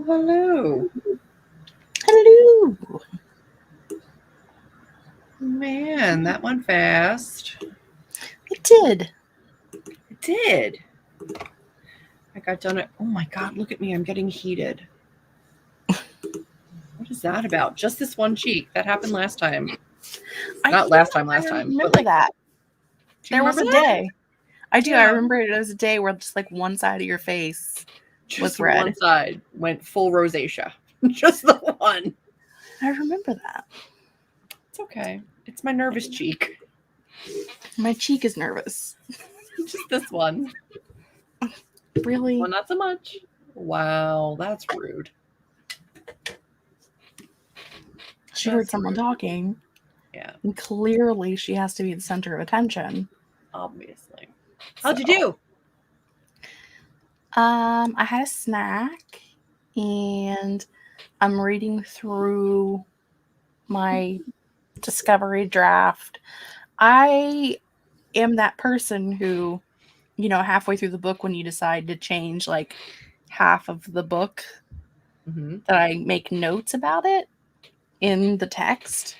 hello. Hello. Man, that went fast. It did. It did. I got done it. Oh my God, look at me. I'm getting heated. What is that about? Just this one cheek. That happened last time. Not last time. I But remember like, that. do you There was a remember that? day. I do. I Yeah. remember it was a day where just like one side of your face Just was red. one side went full rosacea. Just the one. I remember that. It's okay. It's my nervous cheek. My cheek is nervous. Just this one. Really? Well, not so much. Wow, that's rude. She heard That's someone rude. talking. Yeah, And clearly she has to be the center of attention. obviously. How'd you So, do? I had a snack and I'm reading through my discovery draft. I am that person who, you know, halfway through the book when you decide to change like half of the book, Mm-hmm. that I make notes about it in the text.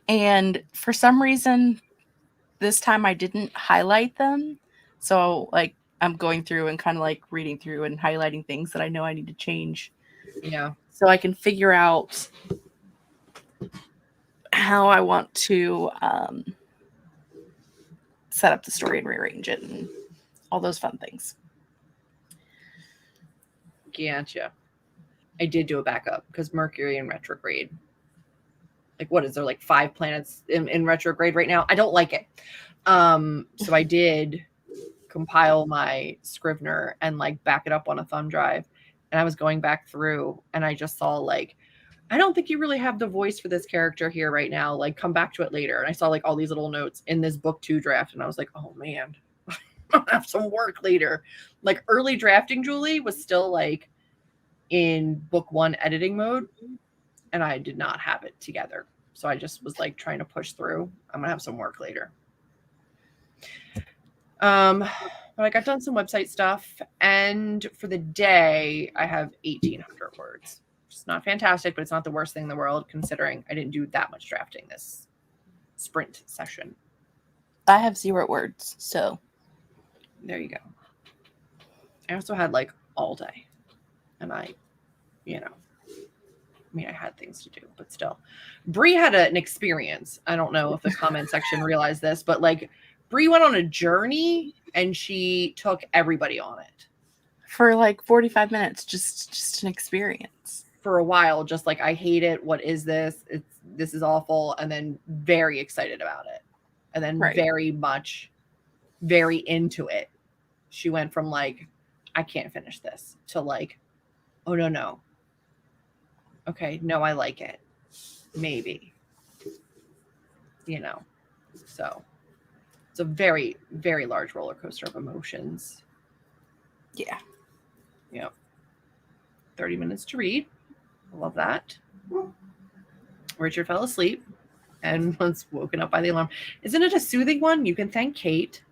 And for some reason, this time I didn't highlight them. So, like, I'm going through and kind of like reading through and highlighting things that I know I need to change. Yeah. So I can figure out how I want to set up the story and rearrange it and all those fun things. Gotcha. I did do a backup because Mercury in retrograde. Like, what is there, like 5 planets in retrograde right now? I don't like it. So I did compile my Scrivener and like back it up on a thumb drive. And I was going back through and I just saw like, I don't think you really have the voice for this character here right now. Like, come back to it later. And I saw like all these little notes in this book 2 draft. And I was like, oh man, I'll have some work later. Like, early drafting Julie was still like in book 1 editing mode. And I did not have it together. So I just was like trying to push through. I'm gonna have some work later. But I got done some website stuff, and for the day I have 1,800 words. It's not fantastic, but it's not the worst thing in the world considering I didn't do that much drafting this sprint session. I have 0 words, so There you go. I also had like all day, and I had things to do, but still. Bree had an experience. I don't know if the comment section realized this, but like Bree went on a journey and she took everybody on it. For like 45 minutes, just an experience. For a while, just like, I hate it. What is this? This is awful. And then very excited about it. And then very into it. She went from like, I can't finish this to like, oh no. Okay, no, I like it. Maybe. So it's a very, very large roller coaster of emotions. Yeah. Yep. 30 minutes to read. I love that. Richard fell asleep and was woken up by the alarm. Isn't it a soothing one? You can thank Kate.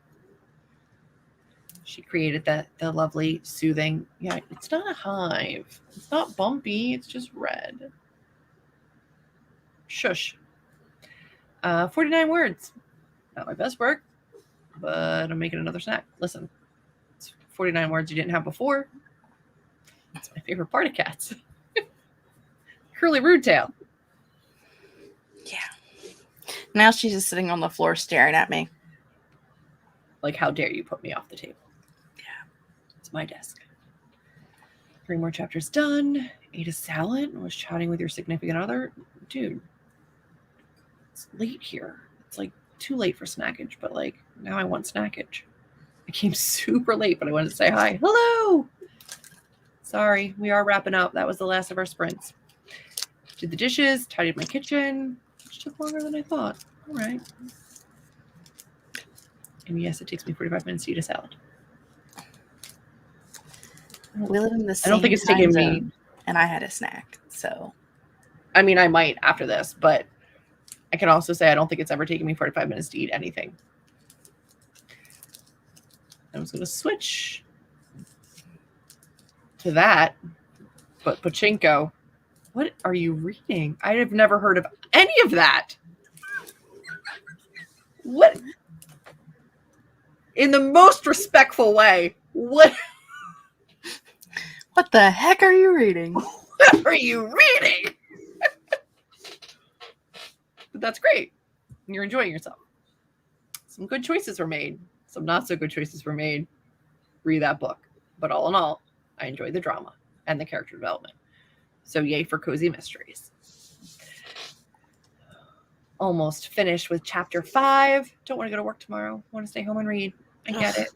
She created the lovely soothing. Yeah, it's not a hive. It's not bumpy. It's just red. Shush. 49 words. Not my best work, but I'm making another snack. Listen, it's 49 words you didn't have before. That's my favorite part of cats. Curly rude tail. Yeah. Now she's just sitting on the floor staring at me. Like, how dare you put me off the table? Yeah. It's my desk. 3 more chapters done. Ate a salad and was chatting with your significant other. Dude, it's late here. It's like too late for snackage, but like now I want snackage. I came super late, but I wanted to say hi. Hello. Sorry, we are wrapping up. That was the last of our sprints. Did the dishes, tidied my kitchen, which took longer than I thought. All right. And yes, it takes me 45 minutes to eat a salad. We live in the same I don't think it's taking me. zone, and I had a snack, so. I mean, I might after this, but I can also say I don't think it's ever taken me 45 minutes to eat anything. I was going to switch to that, but Pachinko, what are you reading? I have never heard of any of that. What? In the most respectful way, what the heck are you reading? What are you reading? But that's great. You're enjoying yourself. Some good choices were made. Some not so good choices were made. Read that book. But all in all, I enjoyed the drama and the character development. So yay for Cozy Mysteries. Almost finished with chapter 5. Don't want to go to work tomorrow. Want to stay home and read. I get it.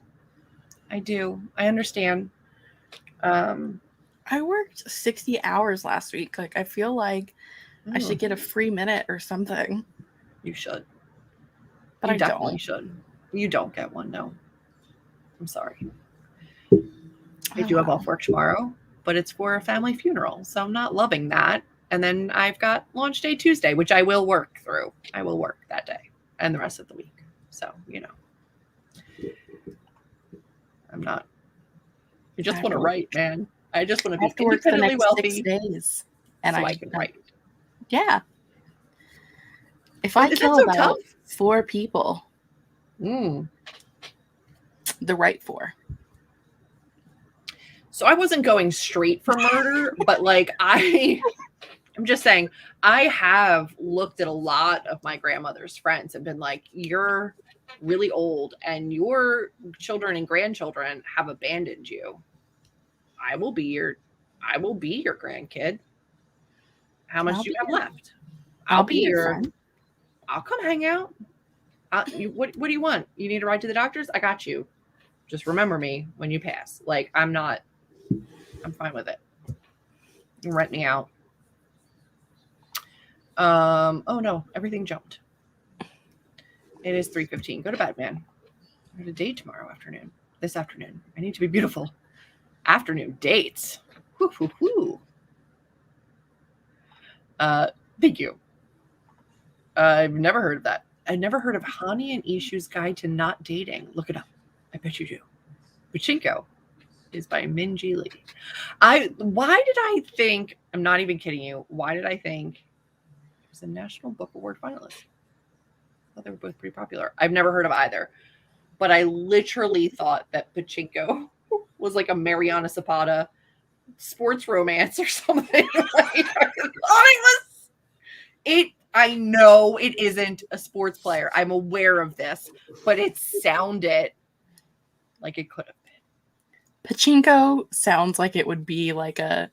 I do. I understand. I worked 60 hours last week. Like, I feel like I should get a free minute or something. You should. But you definitely should. You don't get one, no. I'm sorry. I do have off work tomorrow, but it's for a family funeral, so I'm not loving that. And then I've got launch day Tuesday, which I will work through. I will work that day and the rest of the week. So, you know. I'm not. I just want to write, man. I just want to be independently wealthy. 6 days, and so I can write. Yeah. If I kill about 4 people, the right 4. So I wasn't going straight for murder, but like I'm just saying, I have looked at a lot of my grandmother's friends and been like, you're really old and your children and grandchildren have abandoned you. I will be your grandkid. How much do you have left? I'll be your friend. I'll come hang out. What do you want? You need a ride to the doctors? I got you. Just remember me when you pass. Like, I'm fine with it. You rent me out. Oh no, everything jumped. It is 3:15. Go to bed, man. I have a date tomorrow afternoon. This afternoon. I need to be beautiful. Afternoon dates. Whoo, whoo, whoo. Thank you. I've never heard of that. I've never heard of Hani and Ishu's Guide to Not Dating. Look it up. I bet you do. Pachinko is by Minji Lee. Why did I think, I'm not even kidding you, why did I think it was a National Book Award finalist? I thought they were both pretty popular. I've never heard of either. But I literally thought that Pachinko was like a Mariana Zapata sports romance or something. I know it isn't a sports player. I'm aware of this, but it sounded like it could have been. Pachinko sounds like it would be like a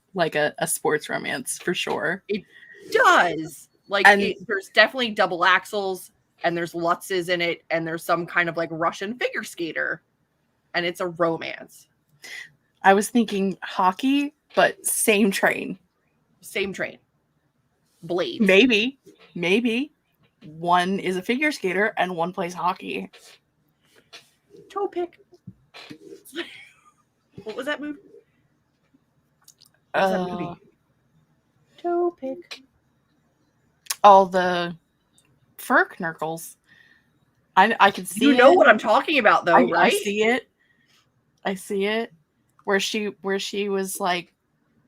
sports romance for sure. It does. Like, there's definitely double axles, and there's Lutzes in it, and there's some kind of like Russian figure skater, and it's a romance. I was thinking hockey, but same train. Same train. Blade. Maybe. One is a figure skater and one plays hockey. Toe pick. What was that movie? Toe pick. All the fur knurkles. I can see. You know what I'm talking about, though, right? I see it. Where she was like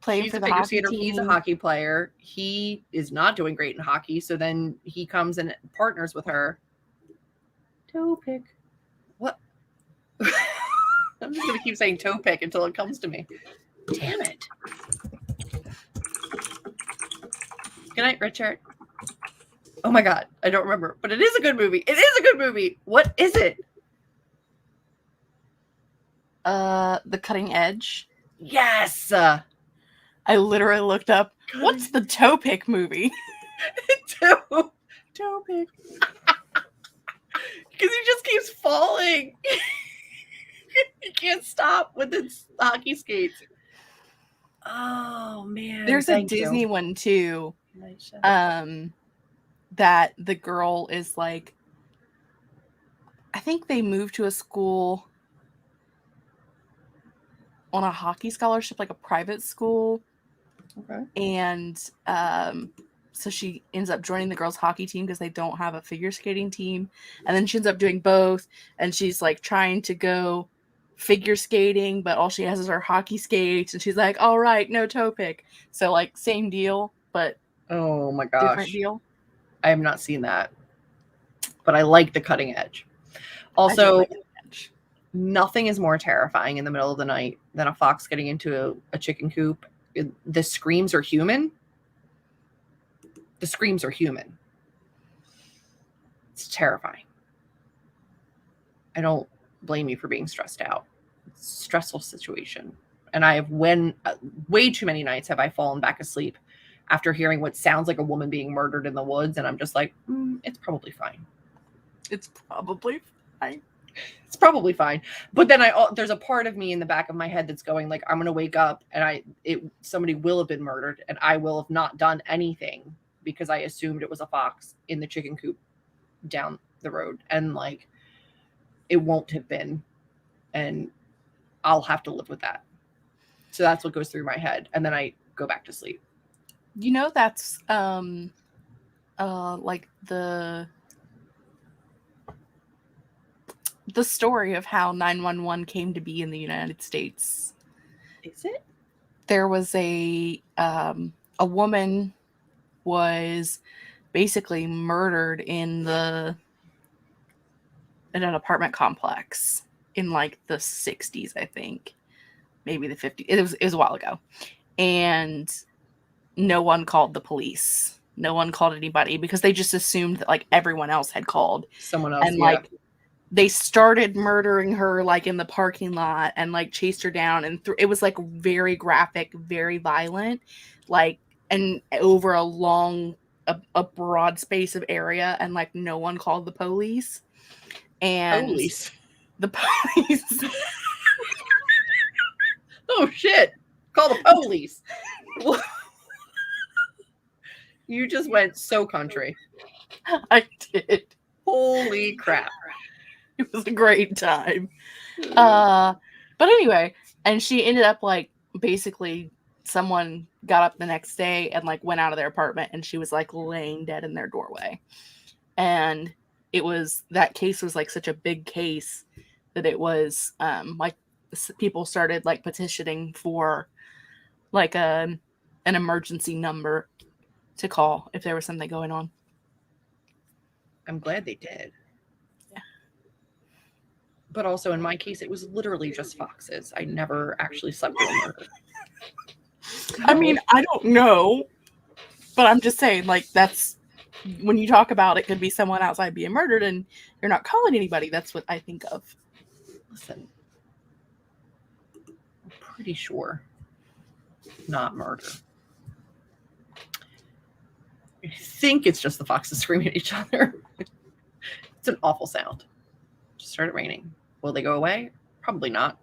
playing for the hockey team. He's a hockey player. He is not doing great in hockey, so then he comes and partners with her. Toe pick. What? I'm just gonna keep saying toe pick until it comes to me. Damn it. Good night, Richard. Oh my god, I don't remember, but it is a good movie. It is a good movie. What is it? The Cutting Edge. Yes. I literally looked up, what's the toe pick movie? toe pick. Because he just keeps falling. He can't stop with his hockey skates. Oh man. There's a Disney one too. That the girl is like, I think they moved to a school on a hockey scholarship, like a private school. Okay. And so she ends up joining the girls' hockey team because they don't have a figure skating team. And then she ends up doing both. And she's like trying to go figure skating, but all she has is her hockey skates, and she's like, all right, no toe pick. So like same deal, but Oh my different gosh. deal. I have not seen that. But I like the cutting edge. I do Also, like cutting edge. nothing is more terrifying in the middle of the night than a fox getting into a chicken coop. The screams are human. The screams are human. It's terrifying. I don't blame you for being stressed out. It's a stressful situation. And I have way too many nights have I fallen back asleep after hearing what sounds like a woman being murdered in the woods. And I'm just like, it's probably fine. It's probably fine. It's probably fine. But then there's a part of me in the back of my head that's going like, I'm going to wake up and somebody will have been murdered and I will have not done anything because I assumed it was a fox in the chicken coop down the road. And like, it won't have been. And I'll have to live with that. So that's what goes through my head. And then I go back to sleep. You know, that's like the story of how 911 came to be in the United States. Is it? There was a woman was basically murdered in an apartment complex in like the 60s, I think. Maybe the 50s. It was a while ago. And no one called the police. No one called anybody because they just assumed that like everyone else had called. Someone else. And like they started murdering her like in the parking lot and like chased her down, and it was like very graphic, very violent, like, and over a broad space of area, and like no one called the police. And the police. Oh shit. Call the police. You just went so country. I did. Holy crap. It was a great time. But anyway, and she ended up like basically someone got up the next day and like went out of their apartment and she was like laying dead in their doorway. And that case was like such a big case that it was like people started like petitioning for like an emergency number to call if there was something going on. I'm glad they did. Yeah. But also in my case, it was literally just foxes. I never actually slept with a murder. I mean, I don't know, but I'm just saying, like, that's when you talk about it could be someone outside being murdered and you're not calling anybody. That's what I think of. Listen, I'm pretty sure not murder. I think it's just the foxes screaming at each other. It's an awful sound. Just started raining. Will they go away? Probably not.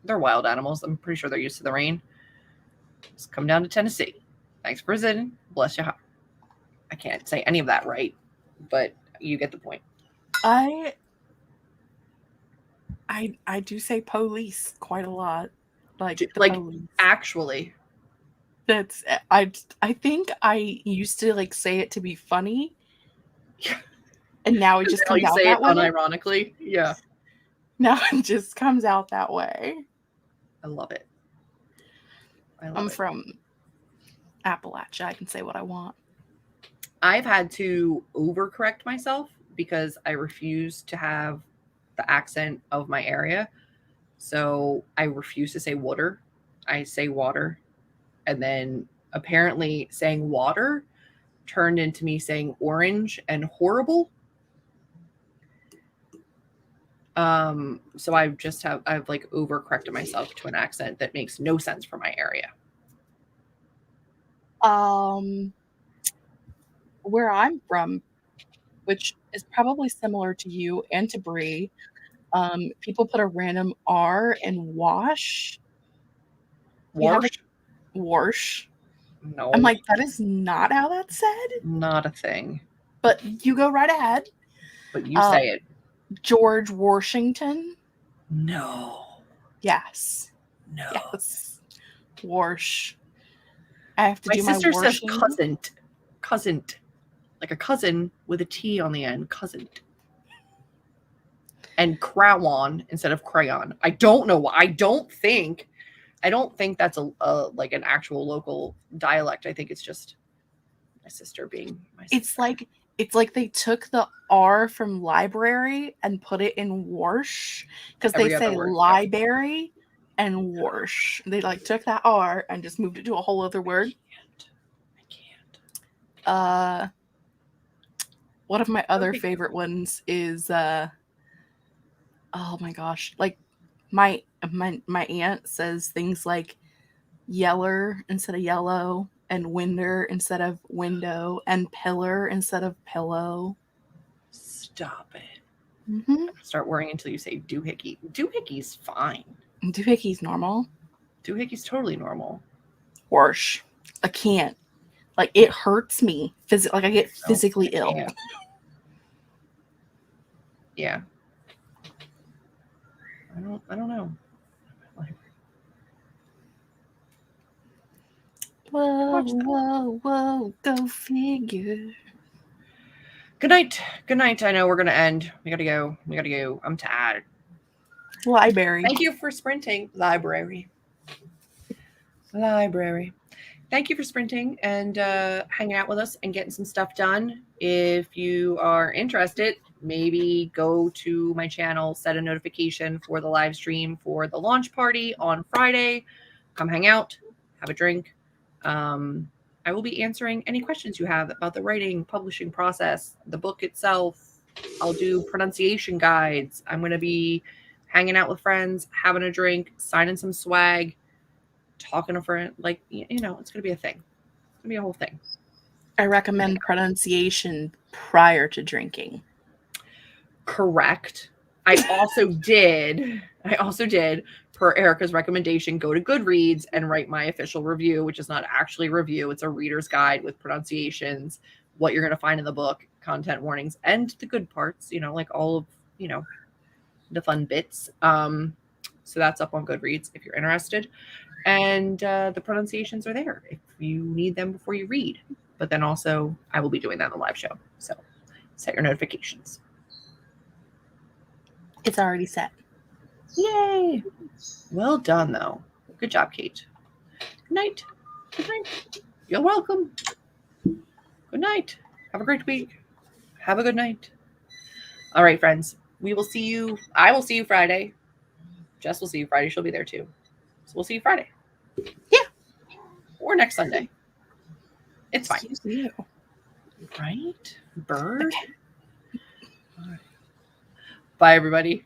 They're wild animals. I'm pretty sure they're used to the rain. Just come down to Tennessee. Thanks for visiting. Bless your heart. I can't say any of that right, but you get the point. I do say police quite a lot. Like police. Actually. That's I think I used to like say it to be funny. And now it just comes out that way. Unironically. Yeah. Now it just comes out that way. I love it. I'm from Appalachia. I can say what I want. I've had to overcorrect myself because I refuse to have the accent of my area. So I refuse to say water. I say water. And then apparently saying water turned into me saying orange and horrible. So I've like overcorrected myself to an accent that makes no sense for my area. Where I'm from, which is probably similar to you and to Bree, people put a random R in wash. Wash. No. I'm like, that is not how that's said. Not a thing. But you go right ahead. But you say it. George Washington. No. Yes. No. Yes. Warsh. I have to do my sister my says cousin. Like a cousin with a T on the end. Cousin. and crayon instead of crayon. I don't know why. I don't think that's a like an actual local dialect. I think it's just my sister being my sister. It's like they took the R from library and put it in warsh because they Every other say word, yeah. library and warsh. They like took that R and just moved it to a whole other word. I can't. One of my other Okay. favorite ones is oh my gosh, like my aunt says things like yeller instead of yellow and winder instead of window and pillar instead of pillow. Stop it. Mm-hmm. Start worrying until you say doohickey. Doohickey's fine. Doohickey's normal. Doohickey's totally normal. Warsh. I can't. Like, it hurts me. Like, I get physically ill. Can't. Yeah. I don't know. Whoa, go figure. Good night. I know we're gonna end. We gotta go. I'm tired. Library. Thank you for sprinting. Library. Thank you for sprinting and hanging out with us and getting some stuff done. If you are interested, maybe go to my channel, set a notification for the live stream for the launch party on Friday. Come hang out, have a drink. I will be answering any questions you have about the writing, publishing process, the book itself. I'll do pronunciation guides. I'm going to be hanging out with friends, having a drink, signing some swag, talking to friends. Like, it's going to be a thing. It's going to be a whole thing. I recommend pronunciation prior to drinking. Correct. I also did, per Erica's recommendation, go to Goodreads and write my official review, which is not actually a review. It's a reader's guide with pronunciations, what you're going to find in the book, content warnings, and the good parts, like all of, the fun bits. So that's up on Goodreads if you're interested. And the pronunciations are there if you need them before you read. But then also I will be doing that in the live show. So set your notifications. It's already set. Yay. Well done, though. Good job, Kate. Good night. You're welcome. Good night. Have a great week. Have a good night. All right, friends. I will see you Friday. Jess will see you Friday. She'll be there too. So we'll see you Friday. Yeah. Or next Sunday. It's fine. Excuse you. Right? Bird? Okay. All right. Bye, everybody.